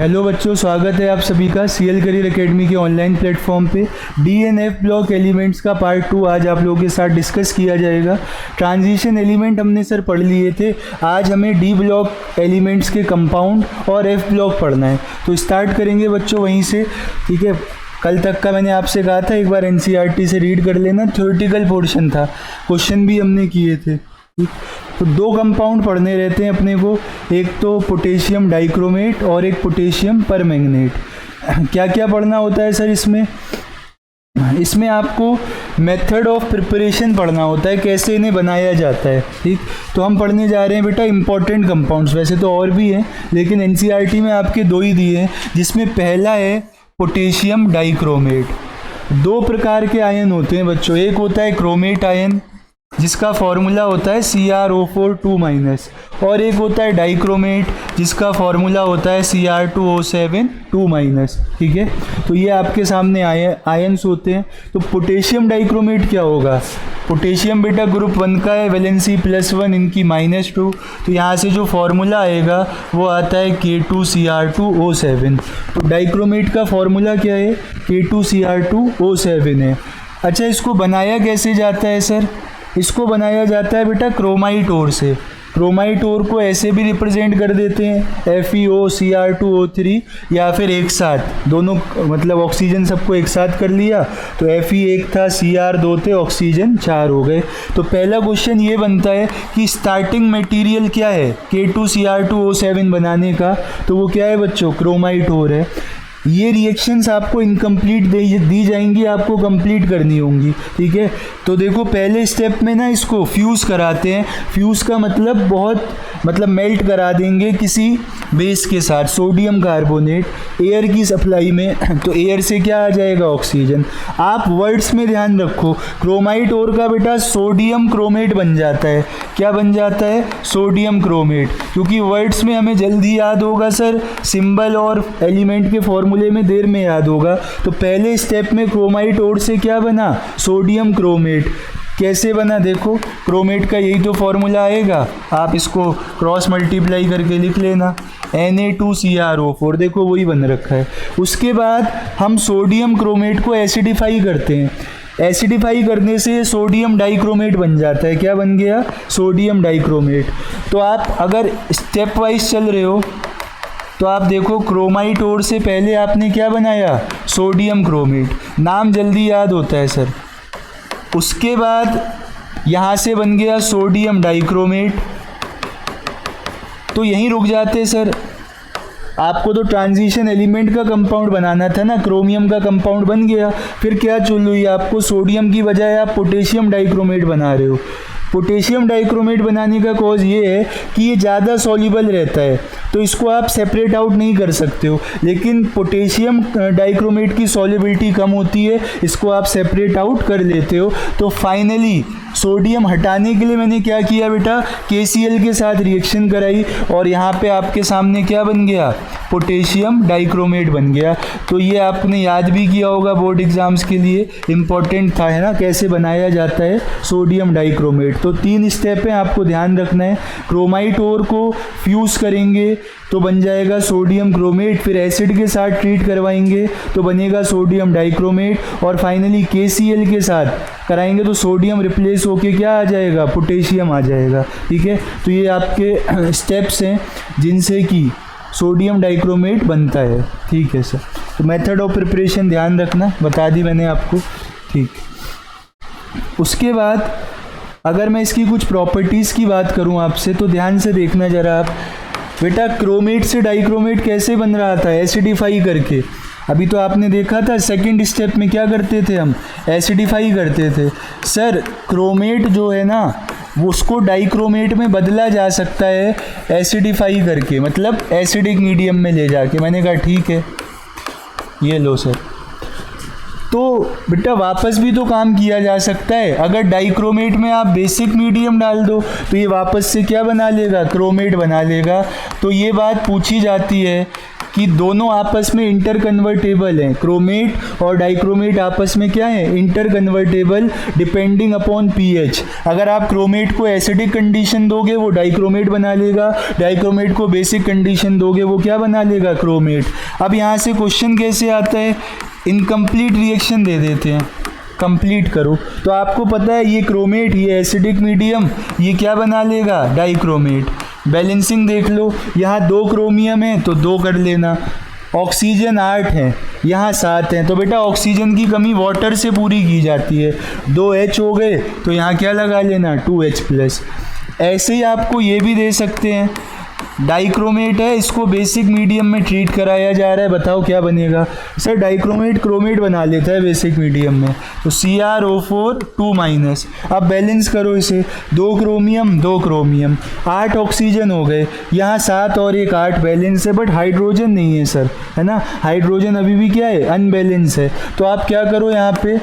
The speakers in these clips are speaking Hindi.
हेलो बच्चों, स्वागत है आप सभी का सीएल करियर एकेडमी के ऑनलाइन प्लेटफॉर्म पे। D and F block elements का पार्ट 2 आज आप लोगों के साथ डिस्कस किया जाएगा। ट्रांजिशन एलिमेंट हमने सर पढ़ लिए थे, आज हमें डी ब्लॉक एलिमेंट्स के कंपाउंड और एफ ब्लॉक पढ़ना है। तो स्टार्ट करेंगे बच्चों वहीं से, ठीक है। कल तक का मैंने आपसे कहा था एक बार एनसीईआरटी से रीड कर लेना, थ्योरेटिकल पोर्शन था, क्वेश्चन भी हमने किए थे। तो दो कंपाउंड पढ़ने रहते हैं अपने को, एक तो पोटेशियम डाइक्रोमेट और एक पोटेशियम परमैंगनेट। क्या क्या पढ़ना होता है सर इसमें आपको मेथड ऑफ प्रिपरेशन पढ़ना होता है, कैसे इन्हें बनाया जाता है, ठीक। तो हम पढ़ने जा रहे हैं बेटा इंपॉर्टेंट कंपाउंड्स, वैसे तो और भी हैं लेकिन एनसीईआरटी में आपके दो ही दिए हैं, जिसमें पहला है पोटेशियम डाइक्रोमेट। दो प्रकार के आयन होते हैं बच्चों, एक होता है क्रोमेट आयन जिसका फॉर्मूला होता है CrO4 2- और एक होता है डाइक्रोमेट जिसका फॉर्मूला होता है Cr2O7 2-, ठीक है। तो ये आपके सामने आयन्स होते हैं। तो पोटेशियम डाइक्रोमेट क्या होगा? पोटेशियम बेटा ग्रुप 1 का है, वैलेंसी +1 इनकी -2। तो यहाँ से जो फॉर्मूला आएगा वो आता है K2Cr2O7। तो डाइक्रोमेट का फॉर्मूला क्या है? K2Cr2O7 है। अच्छा, इसको बनाया कैसे जाता है सर? इसको बनाया जाता है बेटा क्रोमाइट ओर से। क्रोमाइट ओर को ऐसे भी रिप्रेजेंट कर देते हैं FeOCr2O3, या फिर एक साथ दोनों, मतलब ऑक्सीजन सबको एक साथ कर लिया तो Fe एक था, Cr 2 थे, ऑक्सीजन 4 हो गए। तो पहला क्वेश्चन ये बनता है कि स्टार्टिंग मटेरियल क्या है K2Cr2O7 बनाने का? तो वो क्या है बच्चों? क्रोमाइट ओर है। ये रिएक्शंस आपको इनकम्प्लीट दी जाएंगी, आपको कंप्लीट करनी होंगी, ठीक है। तो देखो पहले स्टेप में ना इसको फ्यूज़ कराते हैं। फ्यूज़ का मतलब मेल्ट करा देंगे किसी बेस के साथ, सोडियम कार्बोनेट एयर की सप्लाई में। तो एयर से क्या आ जाएगा? ऑक्सीजन। आप वर्ड्स में ध्यान रखो, क्रोमाइट ओर का बेटा सोडियम क्रोमेट बन जाता है। क्या बन जाता है? Sodium chromate. क्योंकि वर्ड्स में हमें जल्दी याद होगा सर, सिंबल और एलिमेंट के फॉर्मूले में देर में याद होगा। तो पहले स्टेप में क्रोमाइट ओर से क्या बना? Sodium chromate. कैसे बना? देखो क्रोमेट का यही तो फॉर्मूला आएगा, आप इसको क्रॉस मल्टीप्लाई करके लिख लेना, Na2CrO4, देखो वही बन रखा है। उसके बाद हम सोडियम क्रोमेट को एसिडिफाई करते हैं। एसिडिफाई करने से सोडियम डाइक्रोमेट बन जाता है। क्या बन गया? Sodium dichromate. तो आप अगर स्टेप वाइज चल रहे हो तो आप देखो क्रोमाइट ओर से पहले आपने क्या बनाया? Sodium chromate. नाम जल्दी याद होता है सर। उसके बाद यहाँ से बन गया सोडियम डाइक्रोमेट। तो यहीं रुक जाते सर। आपको तो ट्रांजिशन एलिमेंट का कंपाउंड बनाना था ना, क्रोमियम का कंपाउंड बन गया। फिर क्या चुन हुई? आपको सोडियम की बजाय आप पोटेशियम डाइक्रोमेट बना रहे हो। पोटेशियम डाइक्रोमेट बनाने का कॉज ये है कि ये ज़्यादा सॉल्युबल रहता है, तो इसको आप सेपरेट आउट नहीं कर सकते हो। लेकिन पोटेशियम डाइक्रोमेट की सॉल्युबिलिटी कम होती है, इसको आप सेपरेट आउट कर लेते हो। तो फाइनली सोडियम हटाने के लिए मैंने क्या किया बेटा? KCl के साथ रिएक्शन कराई और यहाँ पे आपके सामने क्या बन गया? पोटेशियम डाइक्रोमेट बन गया। तो ये आपने याद भी किया होगा बोर्ड एग्जाम्स के लिए, इम्पॉर्टेंट था, है ना, कैसे बनाया जाता है सोडियम डाइक्रोमेट। तो 3 स्टेप हैं, आपको ध्यान रखना है। क्रोमाइट ओर को फ्यूज़ करेंगे तो बन जाएगा सोडियम क्रोमेट, फिर एसिड के साथ ट्रीट करवाएंगे तो बनेगा सोडियम डाइक्रोमेट, और फाइनली KCl के साथ कराएंगे तो सोडियम रिप्लेस होके क्या आ जाएगा? पोटेशियम आ जाएगा, ठीक है। तो ये आपके स्टेप्स हैं जिनसे कि सोडियम डाइक्रोमेट बनता है, ठीक है सर। तो मेथड ऑफ प्रिपरेशन ध्यान रखना, बता दी मैंने आपको, ठीक। उसके बाद अगर मैं इसकी कुछ प्रॉपर्टीज़ की बात करूं आपसे तो ध्यान से देखना ज़रा आप। बेटा क्रोमेट से डाइक्रोमेट कैसे बन रहा था? एसिडिफाई करके। अभी तो आपने देखा था सेकंड स्टेप में क्या करते थे हम? एसिडिफाई करते थे। सर क्रोमेट जो है ना वो उसको डाइक्रोमेट में बदला जा सकता है एसिडिफाई करके, मतलब एसिडिक मीडियम में ले जाके। मैंने कहा ठीक है, ये लो सर। तो बेटा वापस भी तो काम किया जा सकता है। अगर डाइक्रोमेट में आप बेसिक मीडियम डाल दो तो ये वापस से क्या बना लेगा? क्रोमेट बना लेगा। तो ये बात पूछी जाती है कि दोनों आपस में इंटर कन्वर्टेबल हैं, क्रोमेट और डाइक्रोमेट आपस में क्या है, inter convertible depending upon pH. अगर आप क्रोमेट को एसिडिक कंडीशन दोगे वो डाइक्रोमेट बना लेगा, डाइक्रोमेट को बेसिक कंडीशन दोगे वो क्या बना लेगा, क्रोमेट। अब यहाँ से क्वेश्चन कैसे आता है, इनकम्प्लीट रिएक्शन दे देते हैं, कंप्लीट करो। तो आपको पता है ये क्रोमेट, ये एसिडिक मीडियम, ये क्या बना लेगा, डाइक्रोमेट। बैलेंसिंग देख लो, यहाँ 2 क्रोमियम है तो 2 कर लेना, ऑक्सीजन 8 है, यहाँ 7 हैं, तो बेटा ऑक्सीजन की कमी वाटर से पूरी की जाती है, 2H हो गए तो यहाँ क्या लगा लेना, 2H+। ऐसे ही आपको ये भी दे सकते हैं, डाइक्रोमेट है, इसको बेसिक मीडियम में ट्रीट कराया जा रहा है, बताओ क्या बनेगा। सर डाइक्रोमेट क्रोमेट बना लेता है बेसिक मीडियम में, तो CrO4 2-। अब बैलेंस करो इसे, 2 क्रोमियम 2 क्रोमियम, 8 ऑक्सीजन हो गए, यहाँ 7 और 1 8 बैलेंस है, बट हाइड्रोजन नहीं है सर, है ना, हाइड्रोजन अभी भी क्या है, अनबैलेंस है। तो आप क्या करो यहाँ पे,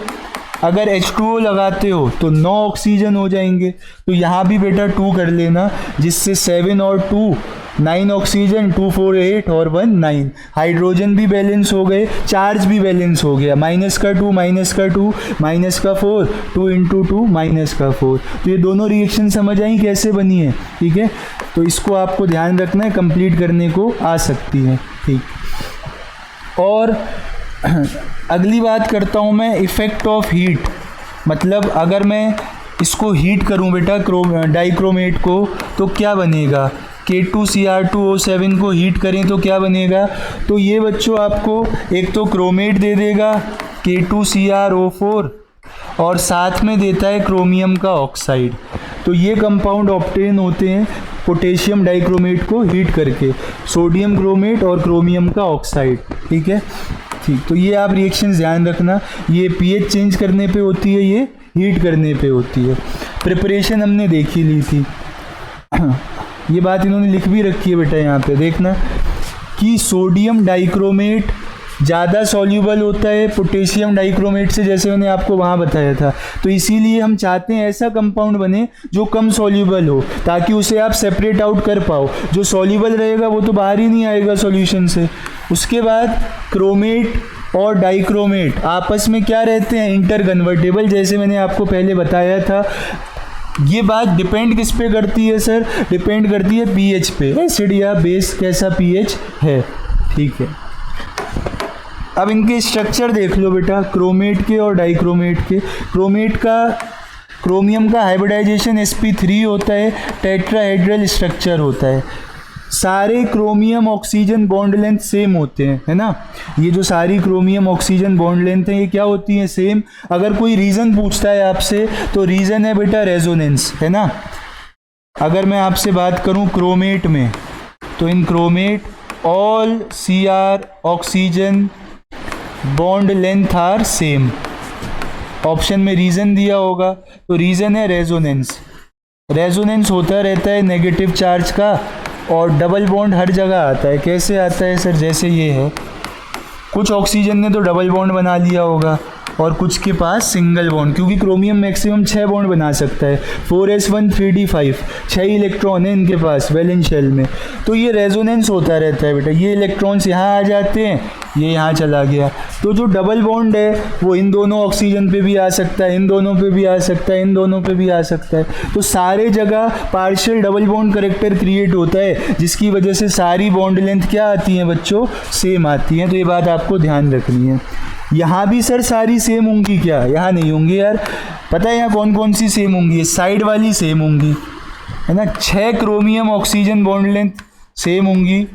अगर H2O लगाते हो तो 9 ऑक्सीजन हो जाएंगे, तो यहाँ भी बेटा 2 कर लेना, जिससे 7 और 2 9 ऑक्सीजन, 2 4 8 और 1 9, हाइड्रोजन भी बैलेंस हो गए, चार्ज भी बैलेंस हो गया, -2 -2 -4, 2 × 2 -4। तो ये दोनों रिएक्शन समझ आई कैसे बनी है, ठीक है। तो इसको आपको ध्यान रखना है, कंप्लीट करने को आ सकती है, ठीक। और अगली बात करता हूँ मैं, इफ़ेक्ट ऑफ हीट, मतलब अगर मैं इसको हीट करूँ बेटा डाइक्रोमेट को तो क्या बनेगा, K2Cr2O7 को हीट करें तो क्या बनेगा। तो ये बच्चों आपको एक तो क्रोमेट दे देगा K2CrO4 और साथ में देता है क्रोमियम का ऑक्साइड। तो ये कंपाउंड ऑब्टेन होते हैं पोटेशियम डाइक्रोमेट को हीट करके, सोडियम क्रोमेट और क्रोमियम का ऑक्साइड, ठीक है। ठीक, तो ये आप रिएक्शन ध्यान रखना, ये पीएच चेंज करने पे होती है, ये हीट करने पे होती है। प्रिपरेशन हमने देखी ली थी, ये बात इन्होंने लिख भी रखी है बेटा यहाँ पे देखना, कि सोडियम डाइक्रोमेट ज़्यादा सॉल्यूबल होता है पोटेशियम डाइक्रोमेट से, जैसे मैंने आपको वहाँ बताया था। तो इसीलिए हम चाहते हैं ऐसा कंपाउंड बने जो कम सॉल्यूबल हो, ताकि उसे आप सेपरेट आउट कर पाओ। जो सॉल्यूबल रहेगा वो तो बाहर ही नहीं आएगा सॉल्यूशन से। उसके बाद क्रोमेट और डाइक्रोमेट आपस में क्या रहते हैं, इंटर कन्वर्टेबल, जैसे मैंने आपको पहले बताया था। ये बात डिपेंड किस पे करती है सर, डिपेंड करती है पीएच पे, एसिड या बेस कैसा पीएच है, ठीक है। अब इनके स्ट्रक्चर देख लो बेटा, क्रोमेट के और डाइक्रोमेट के। क्रोमेट का क्रोमियम का हाइब्रिडाइजेशन sp3 होता है, टेट्राहेड्रल स्ट्रक्चर होता है। सारे chromium oxygen bond length same होते हैं, है ना। ये जो सारी क्रोमियम ऑक्सीजन बॉन्ड लेंथ है ये क्या होती हैं, सेम। अगर कोई रीज़न पूछता है आपसे तो रीज़न है बेटा रेजोनेंस, है ना। अगर मैं आपसे बात करूं क्रोमेट में, तो in chromate all Cr oxygen bond length are same. Option में रीज़न दिया होगा, तो रीज़न है रेजोनेंस। रेजोनेंस होता रहता है नेगेटिव चार्ज का, और डबल बॉन्ड हर जगह आता है। कैसे आता है सर, जैसे ये है, कुछ ऑक्सीजन ने तो डबल बॉन्ड बना लिया होगा और कुछ के पास सिंगल बॉन्ड, क्योंकि क्रोमियम मैक्सिमम 6 बॉन्ड बना सकता है, 4s1 3d5, 6 इलेक्ट्रॉन है इनके पास वैलेंस शेल में। तो ये रेजोनेंस होता रहता है बेटा, ये इलेक्ट्रॉन्स यहाँ आ जाते हैं, ये यहाँ चला गया। तो जो डबल बॉन्ड है वो इन दोनों ऑक्सीजन पे भी आ सकता है, इन दोनों पे भी आ सकता है, इन दोनों पे भी आ सकता है। तो सारे जगह partial double bond character create होता है, जिसकी वजह से सारी बॉन्ड लेंथ क्या आती हैं बच्चों, सेम आती हैं। तो ये बात आपको ध्यान रखनी है। यहाँ भी सर सारी सेम होंगी क्या, यहाँ नहीं होंगी यार। पता है यहाँ कौन कौन सी सेम होंगी, साइड वाली सेम होंगी, है ना। 6 chromium oxygen bond length same होंगी,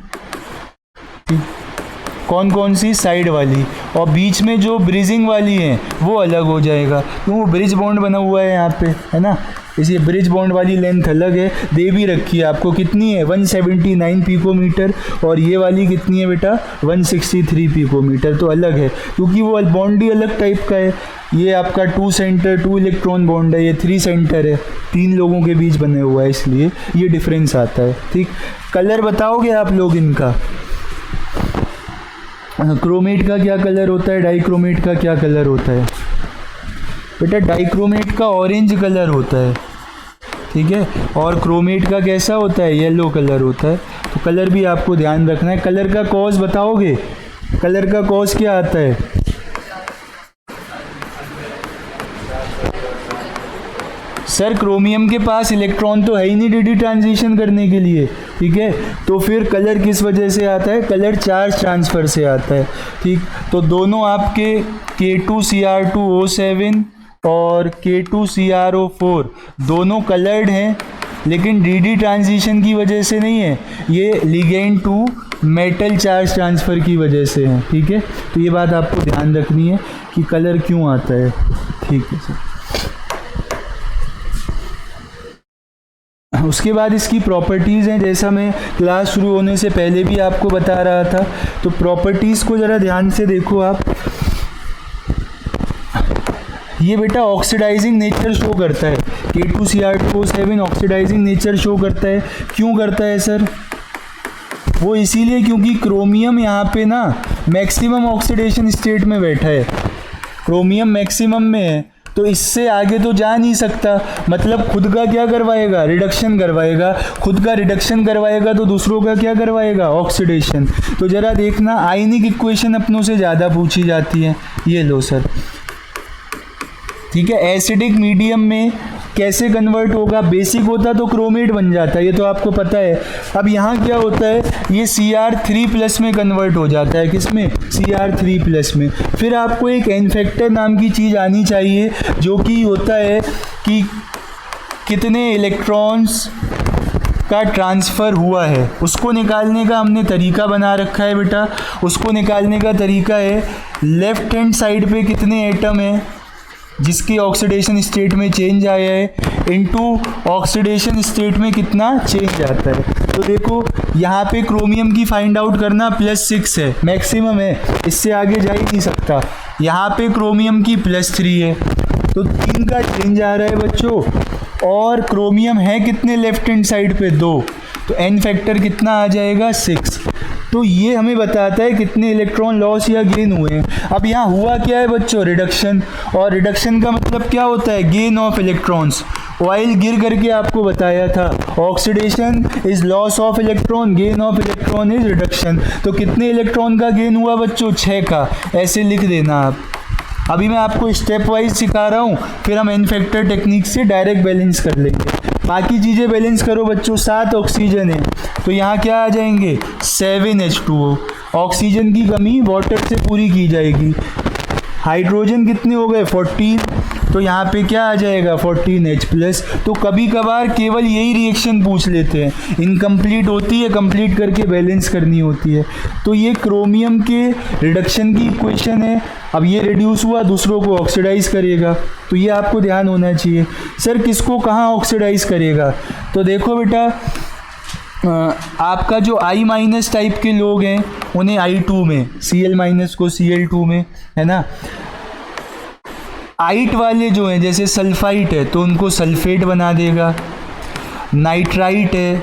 कौन कौन सी, साइड वाली। और बीच में जो ब्रिजिंग वाली है वो अलग हो जाएगा, क्यों, वो ब्रिज बॉन्ड बना हुआ है यहाँ पे, है ना। इसलिए ब्रिज बॉन्ड वाली लेंथ अलग है, दे भी रखी है आपको, कितनी है 179 पिकोमीटर, और ये वाली कितनी है बेटा 163 पिकोमीटर। तो अलग है, क्योंकि वो बॉन्ड ही अलग टाइप का है। ये आपका 2 सेंटर 2 इलेक्ट्रॉन बॉन्ड है, ये 3 सेंटर है, 3 लोगों के बीच बने हुआ है, इसलिए ये डिफरेंस आता है, ठीक। कलर बताओगे आप लोग इनका, क्रोमेट का क्या कलर होता है, डाइक्रोमेट का क्या कलर होता है बेटा। डाइक्रोमेट का ऑरेंज कलर होता है, ठीक है। और क्रोमेट का कैसा होता है, येलो कलर होता है। तो कलर भी आपको ध्यान रखना है। कलर का कॉज बताओगे, कलर का कॉज क्या आता है? सर क्रोमियम के पास इलेक्ट्रॉन तो है ही नहीं डी ट्रांजिशन करने के लिए, ठीक है। तो फिर कलर किस वजह से आता है? कलर चार्ज ट्रांसफ़र से आता है, ठीक। तो दोनों आपके K2Cr2O7 और K2CrO4 दोनों कलर्ड हैं, लेकिन डी ट्रांजिशन की वजह से नहीं है, ये ligand to metal charge transfer की वजह से है, ठीक है। तो ये बात आपको ध्यान रखनी है कि कलर क्यों आता है, ठीक है सर। उसके बाद इसकी प्रॉपर्टीज़ हैं, जैसा मैं क्लास शुरू होने से पहले भी आपको बता रहा था। तो प्रॉपर्टीज़ को ज़रा ध्यान से देखो आप। ये बेटा ऑक्सीडाइजिंग नेचर शो करता है, K2Cr2O7 ऑक्सीडाइजिंग नेचर शो करता है। क्यों करता है सर? वो इसीलिए क्योंकि क्रोमियम यहाँ पे ना मैक्सिमम ऑक्सीडेशन स्टेट में बैठा है, क्रोमियम मैक्सिमम में है, तो इससे आगे तो जा नहीं सकता। मतलब खुद का क्या करवाएगा? रिडक्शन करवाएगा। खुद का रिडक्शन करवाएगा तो दूसरों का क्या करवाएगा? ऑक्सीडेशन। तो ज़रा देखना, आयनिक इक्वेशन अपनों से ज़्यादा पूछी जाती है। ये लो सर, ठीक है। एसिडिक मीडियम में कैसे कन्वर्ट होगा? बेसिक होता तो क्रोमेट बन जाता है, ये तो आपको पता है। अब यहाँ क्या होता है, ये Cr3+ में कन्वर्ट हो जाता है। किस में? Cr3+ में। फिर आपको एक एन फैक्टर नाम की चीज़ आनी चाहिए, जो कि होता है कि कितने इलेक्ट्रॉन्स का ट्रांसफ़र हुआ है। उसको निकालने का हमने तरीका बना रखा है बेटा। उसको निकालने का तरीका है, लेफ़्ट हैंड साइड पे कितने एटम है जिसकी ऑक्सीडेशन स्टेट में चेंज आया है, इनटू ऑक्सीडेशन स्टेट में कितना चेंज आता है। तो देखो यहाँ पे क्रोमियम की फाइंड आउट करना, +6 है, मैक्सिमम है, इससे आगे जा ही नहीं सकता। यहाँ पे क्रोमियम की +3 है, तो 3 का चेंज आ रहा है बच्चों। और क्रोमियम है कितने लेफ्ट हैंड साइड पे? 2, तो एन फैक्टर कितना आ जाएगा? 6। तो ये हमें बताता है कितने इलेक्ट्रॉन लॉस या गेन हुए हैं। अब यहाँ हुआ क्या है बच्चों? रिडक्शन। और रिडक्शन का मतलब क्या होता है? Gain of electrons. ऑयल गिर करके आपको बताया था, oxidation is loss of electron, gain of electron is reduction. तो कितने इलेक्ट्रॉन का गेन हुआ बच्चों? 6 का। ऐसे लिख देना आप। अभी मैं आपको स्टेप वाइज सिखा रहा हूँ, फिर हम एन फैक्टर टेक्निक से डायरेक्ट बैलेंस कर लेंगे। बाकी चीज़ें बैलेंस करो बच्चों। 7 ऑक्सीजन है, तो यहाँ क्या आ जाएंगे? 7 H2O। ऑक्सीजन की कमी वाटर से पूरी की जाएगी। हाइड्रोजन कितने हो गए? 14, तो यहाँ पे क्या आ जाएगा? 14H+। तो कभी कभार केवल यही रिएक्शन पूछ लेते हैं, इनकम्प्लीट होती है, कंप्लीट करके बैलेंस करनी होती है। तो ये क्रोमियम के रिडक्शन की इक्वेशन है। अब ये रिड्यूस हुआ, दूसरों को ऑक्सीडाइज करेगा, तो ये आपको ध्यान होना चाहिए। सर किसको कहाँ ऑक्सीडाइज करेगा? तो देखो बेटा, आपका जो I- टाइप के लोग हैं उन्हें I2 में, Cl- को Cl2 में, है ना। आइट वाले जो हैं, जैसे सल्फाइट है तो उनको सल्फेट बना देगा, नाइट्राइट है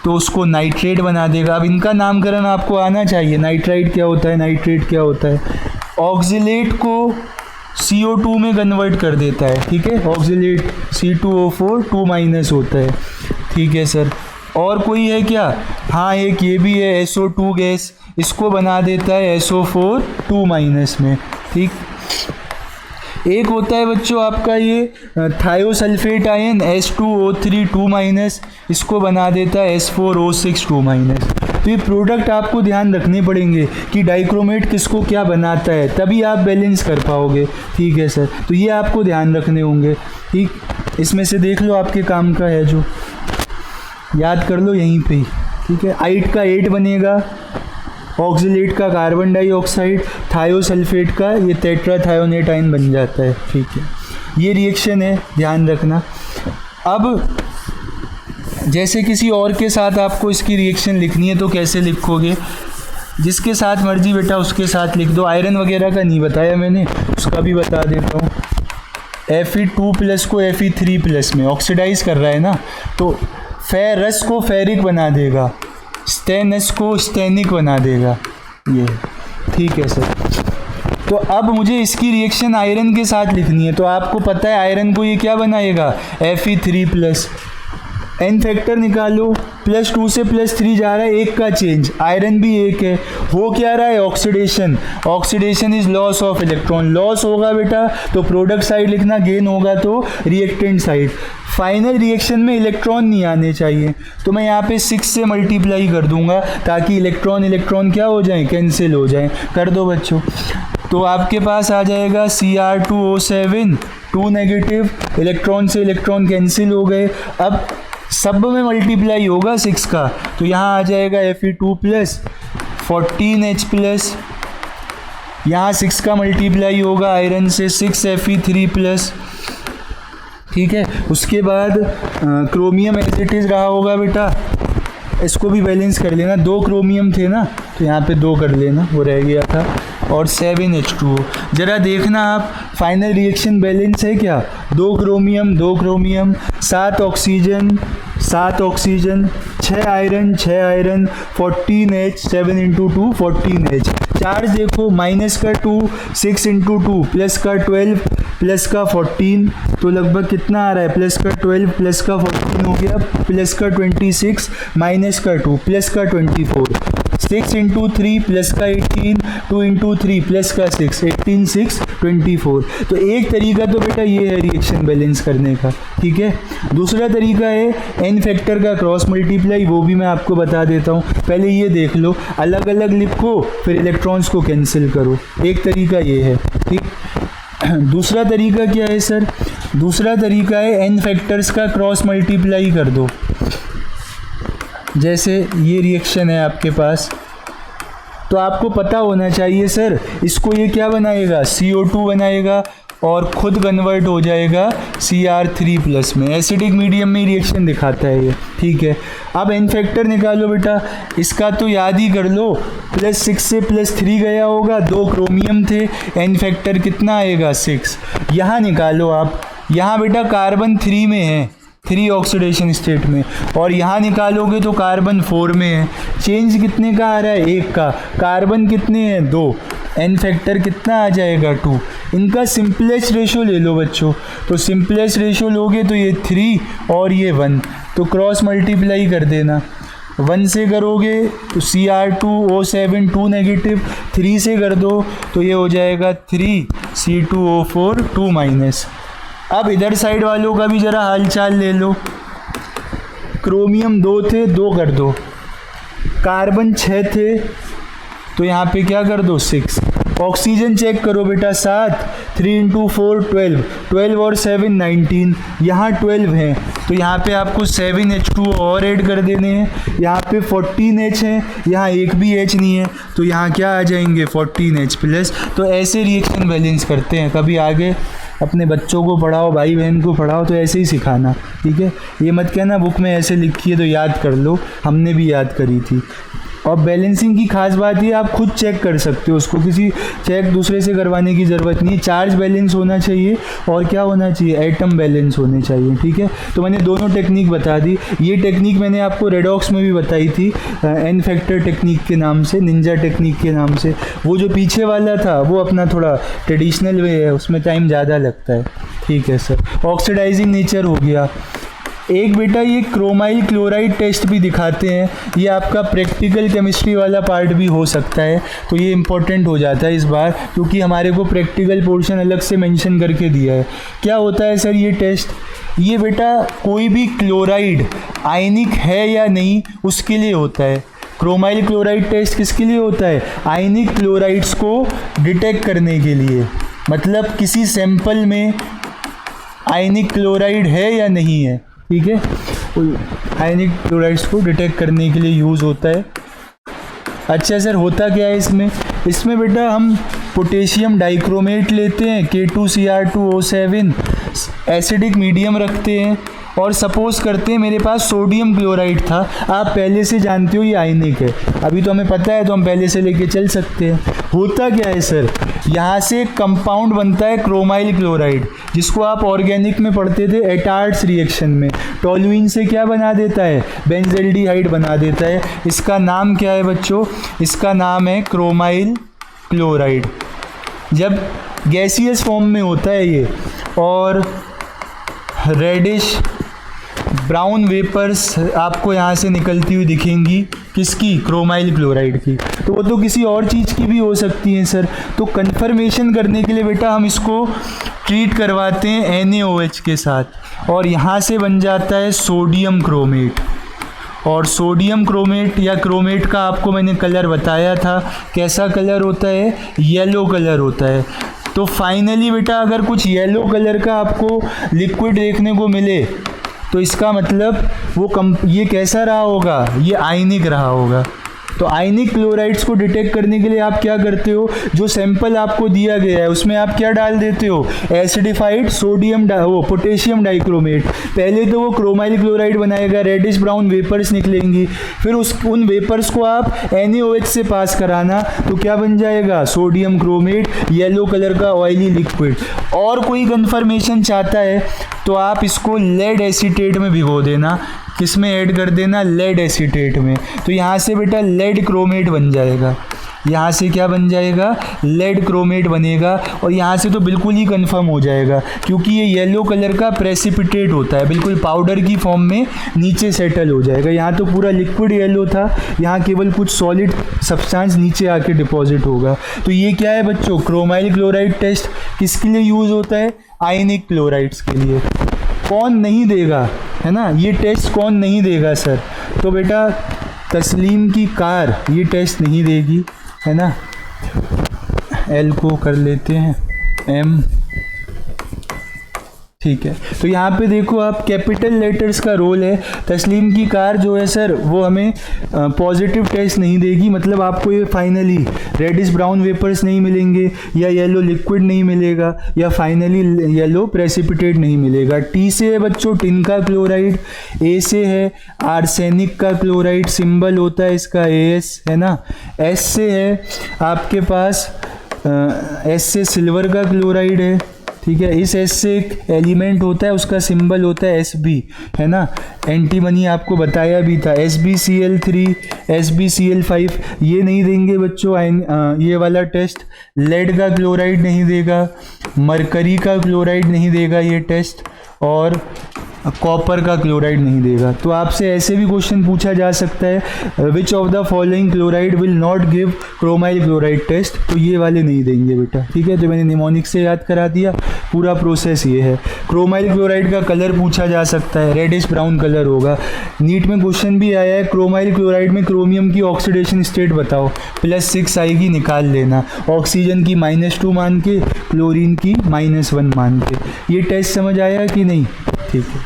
तो उसको नाइट्रेट बना देगा। अब इनका नामकरण आपको आना चाहिए, नाइट्राइट क्या होता है, नाइट्रेट क्या होता है। ऑक्सीलेट को CO2 में कन्वर्ट कर देता है, ठीक है। ऑक्सीलेट C2O4 2- होता है, ठीक है सर। और कोई है क्या? हाँ, एक ये भी है, SO2 गैस, इसको बना देता है SO4 2- में, ठीक। एक होता है बच्चों आपका ये थायोसल्फेट आयन H2O3 2-, इसको बना देता है S4O6 2-। तो ये प्रोडक्ट आपको ध्यान रखने पड़ेंगे कि डाइक्रोमेट किसको क्या बनाता है, तभी आप बैलेंस कर पाओगे, ठीक है सर। तो ये आपको ध्यान रखने होंगे, ठीक। इसमें से देख लो आपके काम का है, जो याद कर लो यहीं पे ही, ठीक है। आइट का 8 बनेगा, ऑक्सीलेट का कार्बन डाइऑक्साइड, थायोसल्फेट का ये टेट्राथायोनेट आयन बन जाता है, ठीक है। ये रिएक्शन है, ध्यान रखना। अब जैसे किसी और के साथ आपको इसकी रिएक्शन लिखनी है तो कैसे लिखोगे? जिसके साथ मर्जी बेटा उसके साथ लिख दो। आयरन वगैरह का नहीं बताया मैंने, उसका भी बता देता हूँ। Fe2+ को Fe3+ में ऑक्सीडाइज कर रहा है ना, तो फेरस को फेरिक बना देगा, स्टेनस को स्टेनिक बना देगा, ये, ठीक है सर। तो अब मुझे इसकी रिएक्शन आयरन के साथ लिखनी है, तो आपको पता है आयरन को ये क्या बनाएगा? Fe3+। एन फैक्टर निकालो, +2 से +3 जा रहा है, 1 का चेंज, आयरन भी 1 है, हो क्या रहा है oxidation, oxidation is loss of electron, loss होगा बेटा तो प्रोडक्ट साइड लिखना, गेन होगा तो रिएक्टेंट साइड। फाइनल रिएक्शन में इलेक्ट्रॉन नहीं आने चाहिए, तो मैं यहाँ पे 6 से मल्टीप्लाई कर दूंगा ताकि इलेक्ट्रॉन क्या हो जाए, कैंसिल हो जाए। कर दो बच्चों, तो आपके पास आ जाएगा Cr2O7 2 नेगेटिव, इलेक्ट्रॉन से इलेक्ट्रॉन कैंसिल हो गए। अब सब में मल्टीप्लाई होगा 6 का, तो यहाँ आ जाएगा Fe2+, 14H+, यहाँ 6 का मल्टीप्लाई होगा आयरन से, 6Fe3+, ठीक है। उसके बाद क्रोमियम एज इट इज़ रहा होगा बेटा, इसको भी बैलेंस कर लेना, 2 क्रोमियम थे ना तो यहाँ पे 2 कर लेना, वो रह गया था, और 7H2O। ज़रा देखना आप फाइनल रिएक्शन बैलेंस है क्या, 2 chromium 2 chromium, 7 oxygen 7 oxygen, 6 iron 6 iron, 14H, 7 × 2 14H। Charge देखो, माइनस का 2, 6 × 2, प्लस का 12, प्लस का 14, तो लगभग कितना आ रहा है, प्लस का 12 प्लस का 14 हो गया, प्लस का 26 माइनस का 2 प्लस का 24, 6 × 3 प्लस का 18, 2 × 3 प्लस का 6, 18 6 24। तो एक तरीका तो बेटा ये है रिएक्शन बैलेंस करने का, ठीक है। दूसरा तरीका है एन फैक्टर का क्रॉस मल्टीप्लाई, वो भी मैं आपको बता देता हूँ। पहले ये देख लो, अलग अलग लिखो फिर इलेक्ट्रॉन्स को कैंसिल करो, एक तरीका ये है, ठीक। दूसरा तरीका क्या है सर, दूसरा तरीका है एन फैक्टर्स का क्रॉस मल्टीप्लाई कर दो। जैसे ये रिएक्शन है आपके पास, तो आपको पता होना चाहिए सर, इसको ये क्या बनाएगा, CO2 बनाएगा और खुद कन्वर्ट हो जाएगा Cr3+ में, एसिडिक मीडियम में रिएक्शन दिखाता है ये, ठीक है। अब एन फैक्टर निकालो बेटा, इसका तो याद ही कर लो, +6 से +3 गया होगा, 2 क्रोमियम थे, एन फैक्टर कितना आएगा 6। यहाँ निकालो आप, यहाँ बेटा कार्बन 3 में है, 3 ऑक्सीडेशन स्टेट में, और यहाँ निकालोगे तो कार्बन 4 में है। चेंज कितने का आ रहा है, 1 का, कार्बन कितने हैं 2, एन फैक्टर कितना आ जाएगा 2। इनका सिंपलेस्ट रेशो ले लो बच्चों, तो सिंपलेस्ट रेशो लोगे तो ये 3 और ये 1, तो क्रॉस मल्टीप्लाई कर देना, 1 से करोगे तो Cr2O7 2 नेगेटिव, 3 से कर दो तो ये हो जाएगा 3C2O4 2-। अब इधर साइड वालों का भी ज़रा हाल चाल ले लो, क्रोमियम 2 थे, 2 कर दो, कार्बन 6 थे तो यहाँ पे क्या कर दो 6, ऑक्सीजन चेक करो बेटा 7, 3 × 4 12, 12 और 7 19, यहाँ 12 हैं तो यहाँ पे आपको 7H2 और ऐड कर देने हैं, यहाँ पे 14H है, यहाँ एक भी H नहीं है तो यहाँ क्या आ जाएंगे 14H+। तो ऐसे रिएक्शन बैलेंस करते हैं। कभी आगे अपने बच्चों को पढ़ाओ, भाई बहन को पढ़ाओ तो ऐसे ही सिखाना, ठीक है। ये मत कहना बुक में ऐसे लिखी है तो याद कर लो, हमने भी याद करी थी। और बैलेंसिंग की खास बात ये आप खुद चेक कर सकते हो, उसको किसी चेक दूसरे से करवाने की ज़रूरत नहीं है। चार्ज बैलेंस होना चाहिए और क्या होना चाहिए, एटम बैलेंस होने चाहिए, ठीक है। तो मैंने दोनों टेक्निक बता दी। ये टेक्निक मैंने आपको रेडॉक्स में भी बताई थी, एन फैक्टर टेक्निक के नाम से, निंजा टेक्निक के नाम से। वो जो पीछे वाला था वो अपना थोड़ा ट्रेडिशनल वे है, उसमें टाइम ज़्यादा लगता है, ठीक है सर। ऑक्सीडाइजिंग नेचर हो गया। एक बेटा ये क्रोमाइल क्लोराइड टेस्ट भी दिखाते हैं, ये आपका प्रैक्टिकल केमिस्ट्री वाला पार्ट भी हो सकता है, तो ये इम्पोर्टेंट हो जाता है इस बार, क्योंकि हमारे को प्रैक्टिकल पोर्शन अलग से मेंशन करके दिया है। क्या होता है सर ये टेस्ट, ये बेटा कोई भी क्लोराइड आयनिक है या नहीं उसके लिए होता है। क्रोमाइल क्लोराइड टेस्ट किसके लिए होता है, आयनिक क्लोराइड्स को डिटेक्ट करने के लिए, मतलब किसी सैंपल में आयनिक क्लोराइड है या नहीं है, ठीक है। आयनिक क्लोराइड्स को डिटेक्ट करने के लिए यूज़ होता है। अच्छा सर होता क्या है इसमें, इसमें बेटा हम पोटेशियम डाइक्रोमेट लेते हैं, K2Cr2O7, एसिडिक मीडियम रखते हैं, और सपोज करते हैं मेरे पास सोडियम क्लोराइड था, आप पहले से जानते हो ये आयनिक है, अभी तो हमें पता है तो हम पहले से लेके चल सकते हैं। होता क्या है सर, यहाँ से कंपाउंड बनता है क्रोमाइल क्लोराइड, जिसको आप ऑर्गेनिक में पढ़ते थे एटार्ट्स रिएक्शन में, टोलुइन से क्या बना देता है, बेंजल्डिहाइड बना देता है। इसका नाम क्या है बच्चों, इसका नाम है क्रोमाइल क्लोराइड। जब गैसियस फॉर्म में होता है ये और रेडिश ब्राउन वेपर्स आपको यहाँ से निकलती हुई दिखेंगी, किसकी? क्रोमाइल क्लोराइड की। तो वो तो किसी और चीज़ की भी हो सकती हैं सर। तो कन्फर्मेशन करने के लिए बेटा हम इसको ट्रीट करवाते हैं NaOH के साथ, और यहाँ से बन जाता है सोडियम क्रोमेट। और सोडियम क्रोमेट या क्रोमेट का आपको मैंने कलर बताया था, कैसा कलर होता है? येलो कलर होता है। तो फाइनली बेटा अगर कुछ येलो कलर का आपको लिक्विड देखने को मिले तो इसका मतलब ये कैसा रहा होगा? ये आयनिक रहा होगा। तो आयनिक क्लोराइड्स को डिटेक्ट करने के लिए आप क्या करते हो? जो सैंपल आपको दिया गया है उसमें आप क्या डाल देते हो? Acidified potassium dichromate. पहले तो वो क्रोमाइल क्लोराइड बनाएगा, रेडिश ब्राउन वेपर्स निकलेंगी, फिर उन वेपर्स को आप NaOH से पास कराना, तो क्या बन जाएगा? सोडियम क्रोमेट, येलो कलर का ऑयली लिक्विड। और कोई कंफर्मेशन चाहता है तो आप इसको लेड एसीटेट में भिगो देना। किस में ऐड कर देना? लेड एसीटेट में। तो यहाँ से बेटा लेड क्रोमेट बन जाएगा। यहाँ से क्या बन जाएगा? लेड क्रोमेट बनेगा। और यहाँ से तो बिल्कुल ही कंफर्म हो जाएगा, क्योंकि ये येलो कलर का प्रेसिपिटेट होता है, बिल्कुल पाउडर की फॉर्म में नीचे सेटल हो जाएगा। यहाँ तो पूरा लिक्विड येलो था, यहाँ केवल कुछ सॉलिड सब्सटेंस नीचे आके डिपॉजिट होगा। तो ये क्या है बच्चों? क्रोमाइल क्लोराइड टेस्ट किसके लिए यूज़ होता है? आयनिक क्लोराइड्स के लिए। कौन नहीं देगा, है ना? ये टेस्ट कौन नहीं देगा सर? तो बेटा तस्लीम की कार ये टेस्ट नहीं देगी, है ना? एल को कर लेते हैं M, ठीक है। तो यहाँ पे देखो आप, कैपिटल लेटर्स का रोल है। तस्लीम की कार जो है सर वो हमें पॉजिटिव टेस्ट नहीं देगी, मतलब आपको ये फाइनली रेडिश ब्राउन वेपर्स नहीं मिलेंगे, या येलो लिक्विड नहीं मिलेगा, या फाइनली येलो प्रेसिपिटेट नहीं मिलेगा। T से है बच्चों टिन का क्लोराइड, A से है आर्सेनिक का क्लोराइड, सिंबल होता है इसका AS, है ना। S से है आपके पास S से सिल्वर का क्लोराइड है, ठीक है। इस S से एक एलिमेंट होता है, उसका सिंबल होता है Sb, है ना। एंटीमनी आपको बताया भी था, SbCl3, SbCl5 ये नहीं देंगे बच्चों। ये वाला टेस्ट लेड का क्लोराइड नहीं देगा, मरकरी का क्लोराइड नहीं देगा ये टेस्ट, और कॉपर का क्लोराइड नहीं देगा। तो आपसे ऐसे भी क्वेश्चन पूछा जा सकता है, which of the following chloride will not give chromyl chloride test, तो ये वाले नहीं देंगे बेटा, ठीक है। तो मैंने निमोनिक से याद करा दिया, पूरा प्रोसेस ये है। क्रोमाइल क्लोराइड का कलर पूछा जा सकता है, रेडिश ब्राउन कलर होगा। नीट में क्वेश्चन भी आया है, क्रोमाइल क्लोराइड में क्रोमियम की ऑक्सीडेशन स्टेट बताओ, +6 आएगी, निकाल लेना। ऑक्सीजन की -2 मान के, क्लोरीन की -1 मान के। ये टेस्ट समझ आया कि नहीं? ठीक है,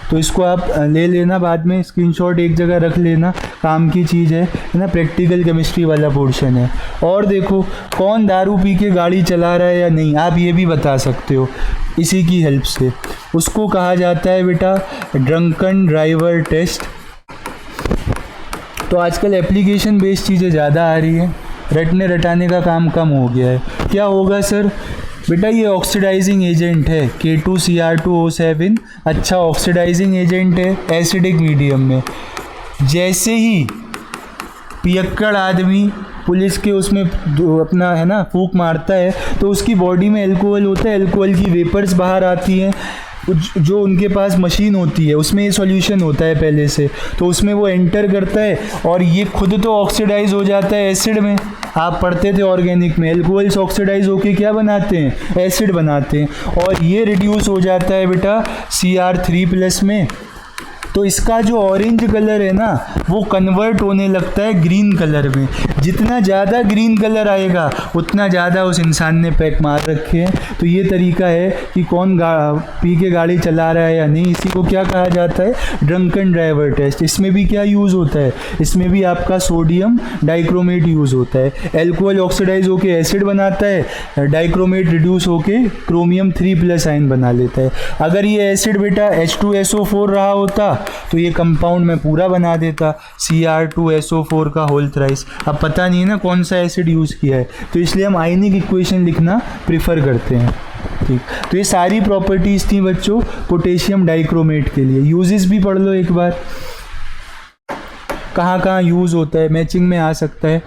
तो इसको आप ले लेना, बाद में स्क्रीनशॉट एक जगह रख लेना, काम की चीज़ है ना। प्रैक्टिकल केमिस्ट्री वाला पोर्शन है। और देखो कौन दारू पी के गाड़ी चला रहा है या नहीं, आप ये भी बता सकते हो इसी की हेल्प से। उसको कहा जाता है बेटा ड्रंकन ड्राइवर टेस्ट। तो आजकल एप्लीकेशन बेस्ड चीज़ें ज़्यादा आ रही है, रटने रटाने का काम कम हो गया है। क्या होगा सर? बेटा ये ऑक्सीडाइजिंग एजेंट है, K2Cr2O7 अच्छा ऑक्सीडाइजिंग एजेंट है एसिडिक मीडियम में। जैसे ही पियक्कड़ आदमी पुलिस के उसमें अपना है ना फूंक मारता है, तो उसकी बॉडी में अल्कोहल होता है, अल्कोहल की वेपर्स बाहर आती हैं। जो उनके पास मशीन होती है उसमें ये सॉल्यूशन होता है पहले से, तो उसमें वो एंटर करता है और ये खुद तो ऑक्सीडाइज हो जाता है एसिड में। आप पढ़ते थे ऑर्गेनिक में, अल्कोहल्स ऑक्सीडाइज होके क्या बनाते हैं? एसिड बनाते हैं। और ये रिड्यूस हो जाता है बेटा Cr3+ में। तो इसका जो ऑरेंज कलर है ना वो कन्वर्ट होने लगता है ग्रीन कलर में। जितना ज़्यादा ग्रीन कलर आएगा उतना ज़्यादा उस इंसान ने पैक मार रखे हैं। तो ये तरीका है कि कौन पी के गाड़ी चला रहा है या नहीं। इसी को क्या कहा जाता है? Drunken driver test. इसमें भी क्या यूज़ होता है? इसमें भी आपका सोडियम डाइक्रोमेट यूज़ होता है। एल्कोहल ऑक्सीडाइज होके एसिड बनाता है, डाइक्रोमेट रिड्यूस होके क्रोमियम 3+ आयन बना लेता है। अगर ये एसिड बेटा H2SO4 रहा होता तो ये कंपाउंड में पूरा बना देता, Cr2SO4 का होल थ्राइस। अब पता नहीं है ना कौन सा एसिड यूज़ किया है, तो इसलिए हम आयनिक इक्वेशन लिखना प्रेफर करते हैं। ठीक, तो ये सारी प्रॉपर्टीज़ थी बच्चों पोटेशियम डाइक्रोमेट के लिए। यूजेस भी पढ़ लो एक बार, कहाँ कहाँ यूज़ होता है, मैचिंग में आ सकता है।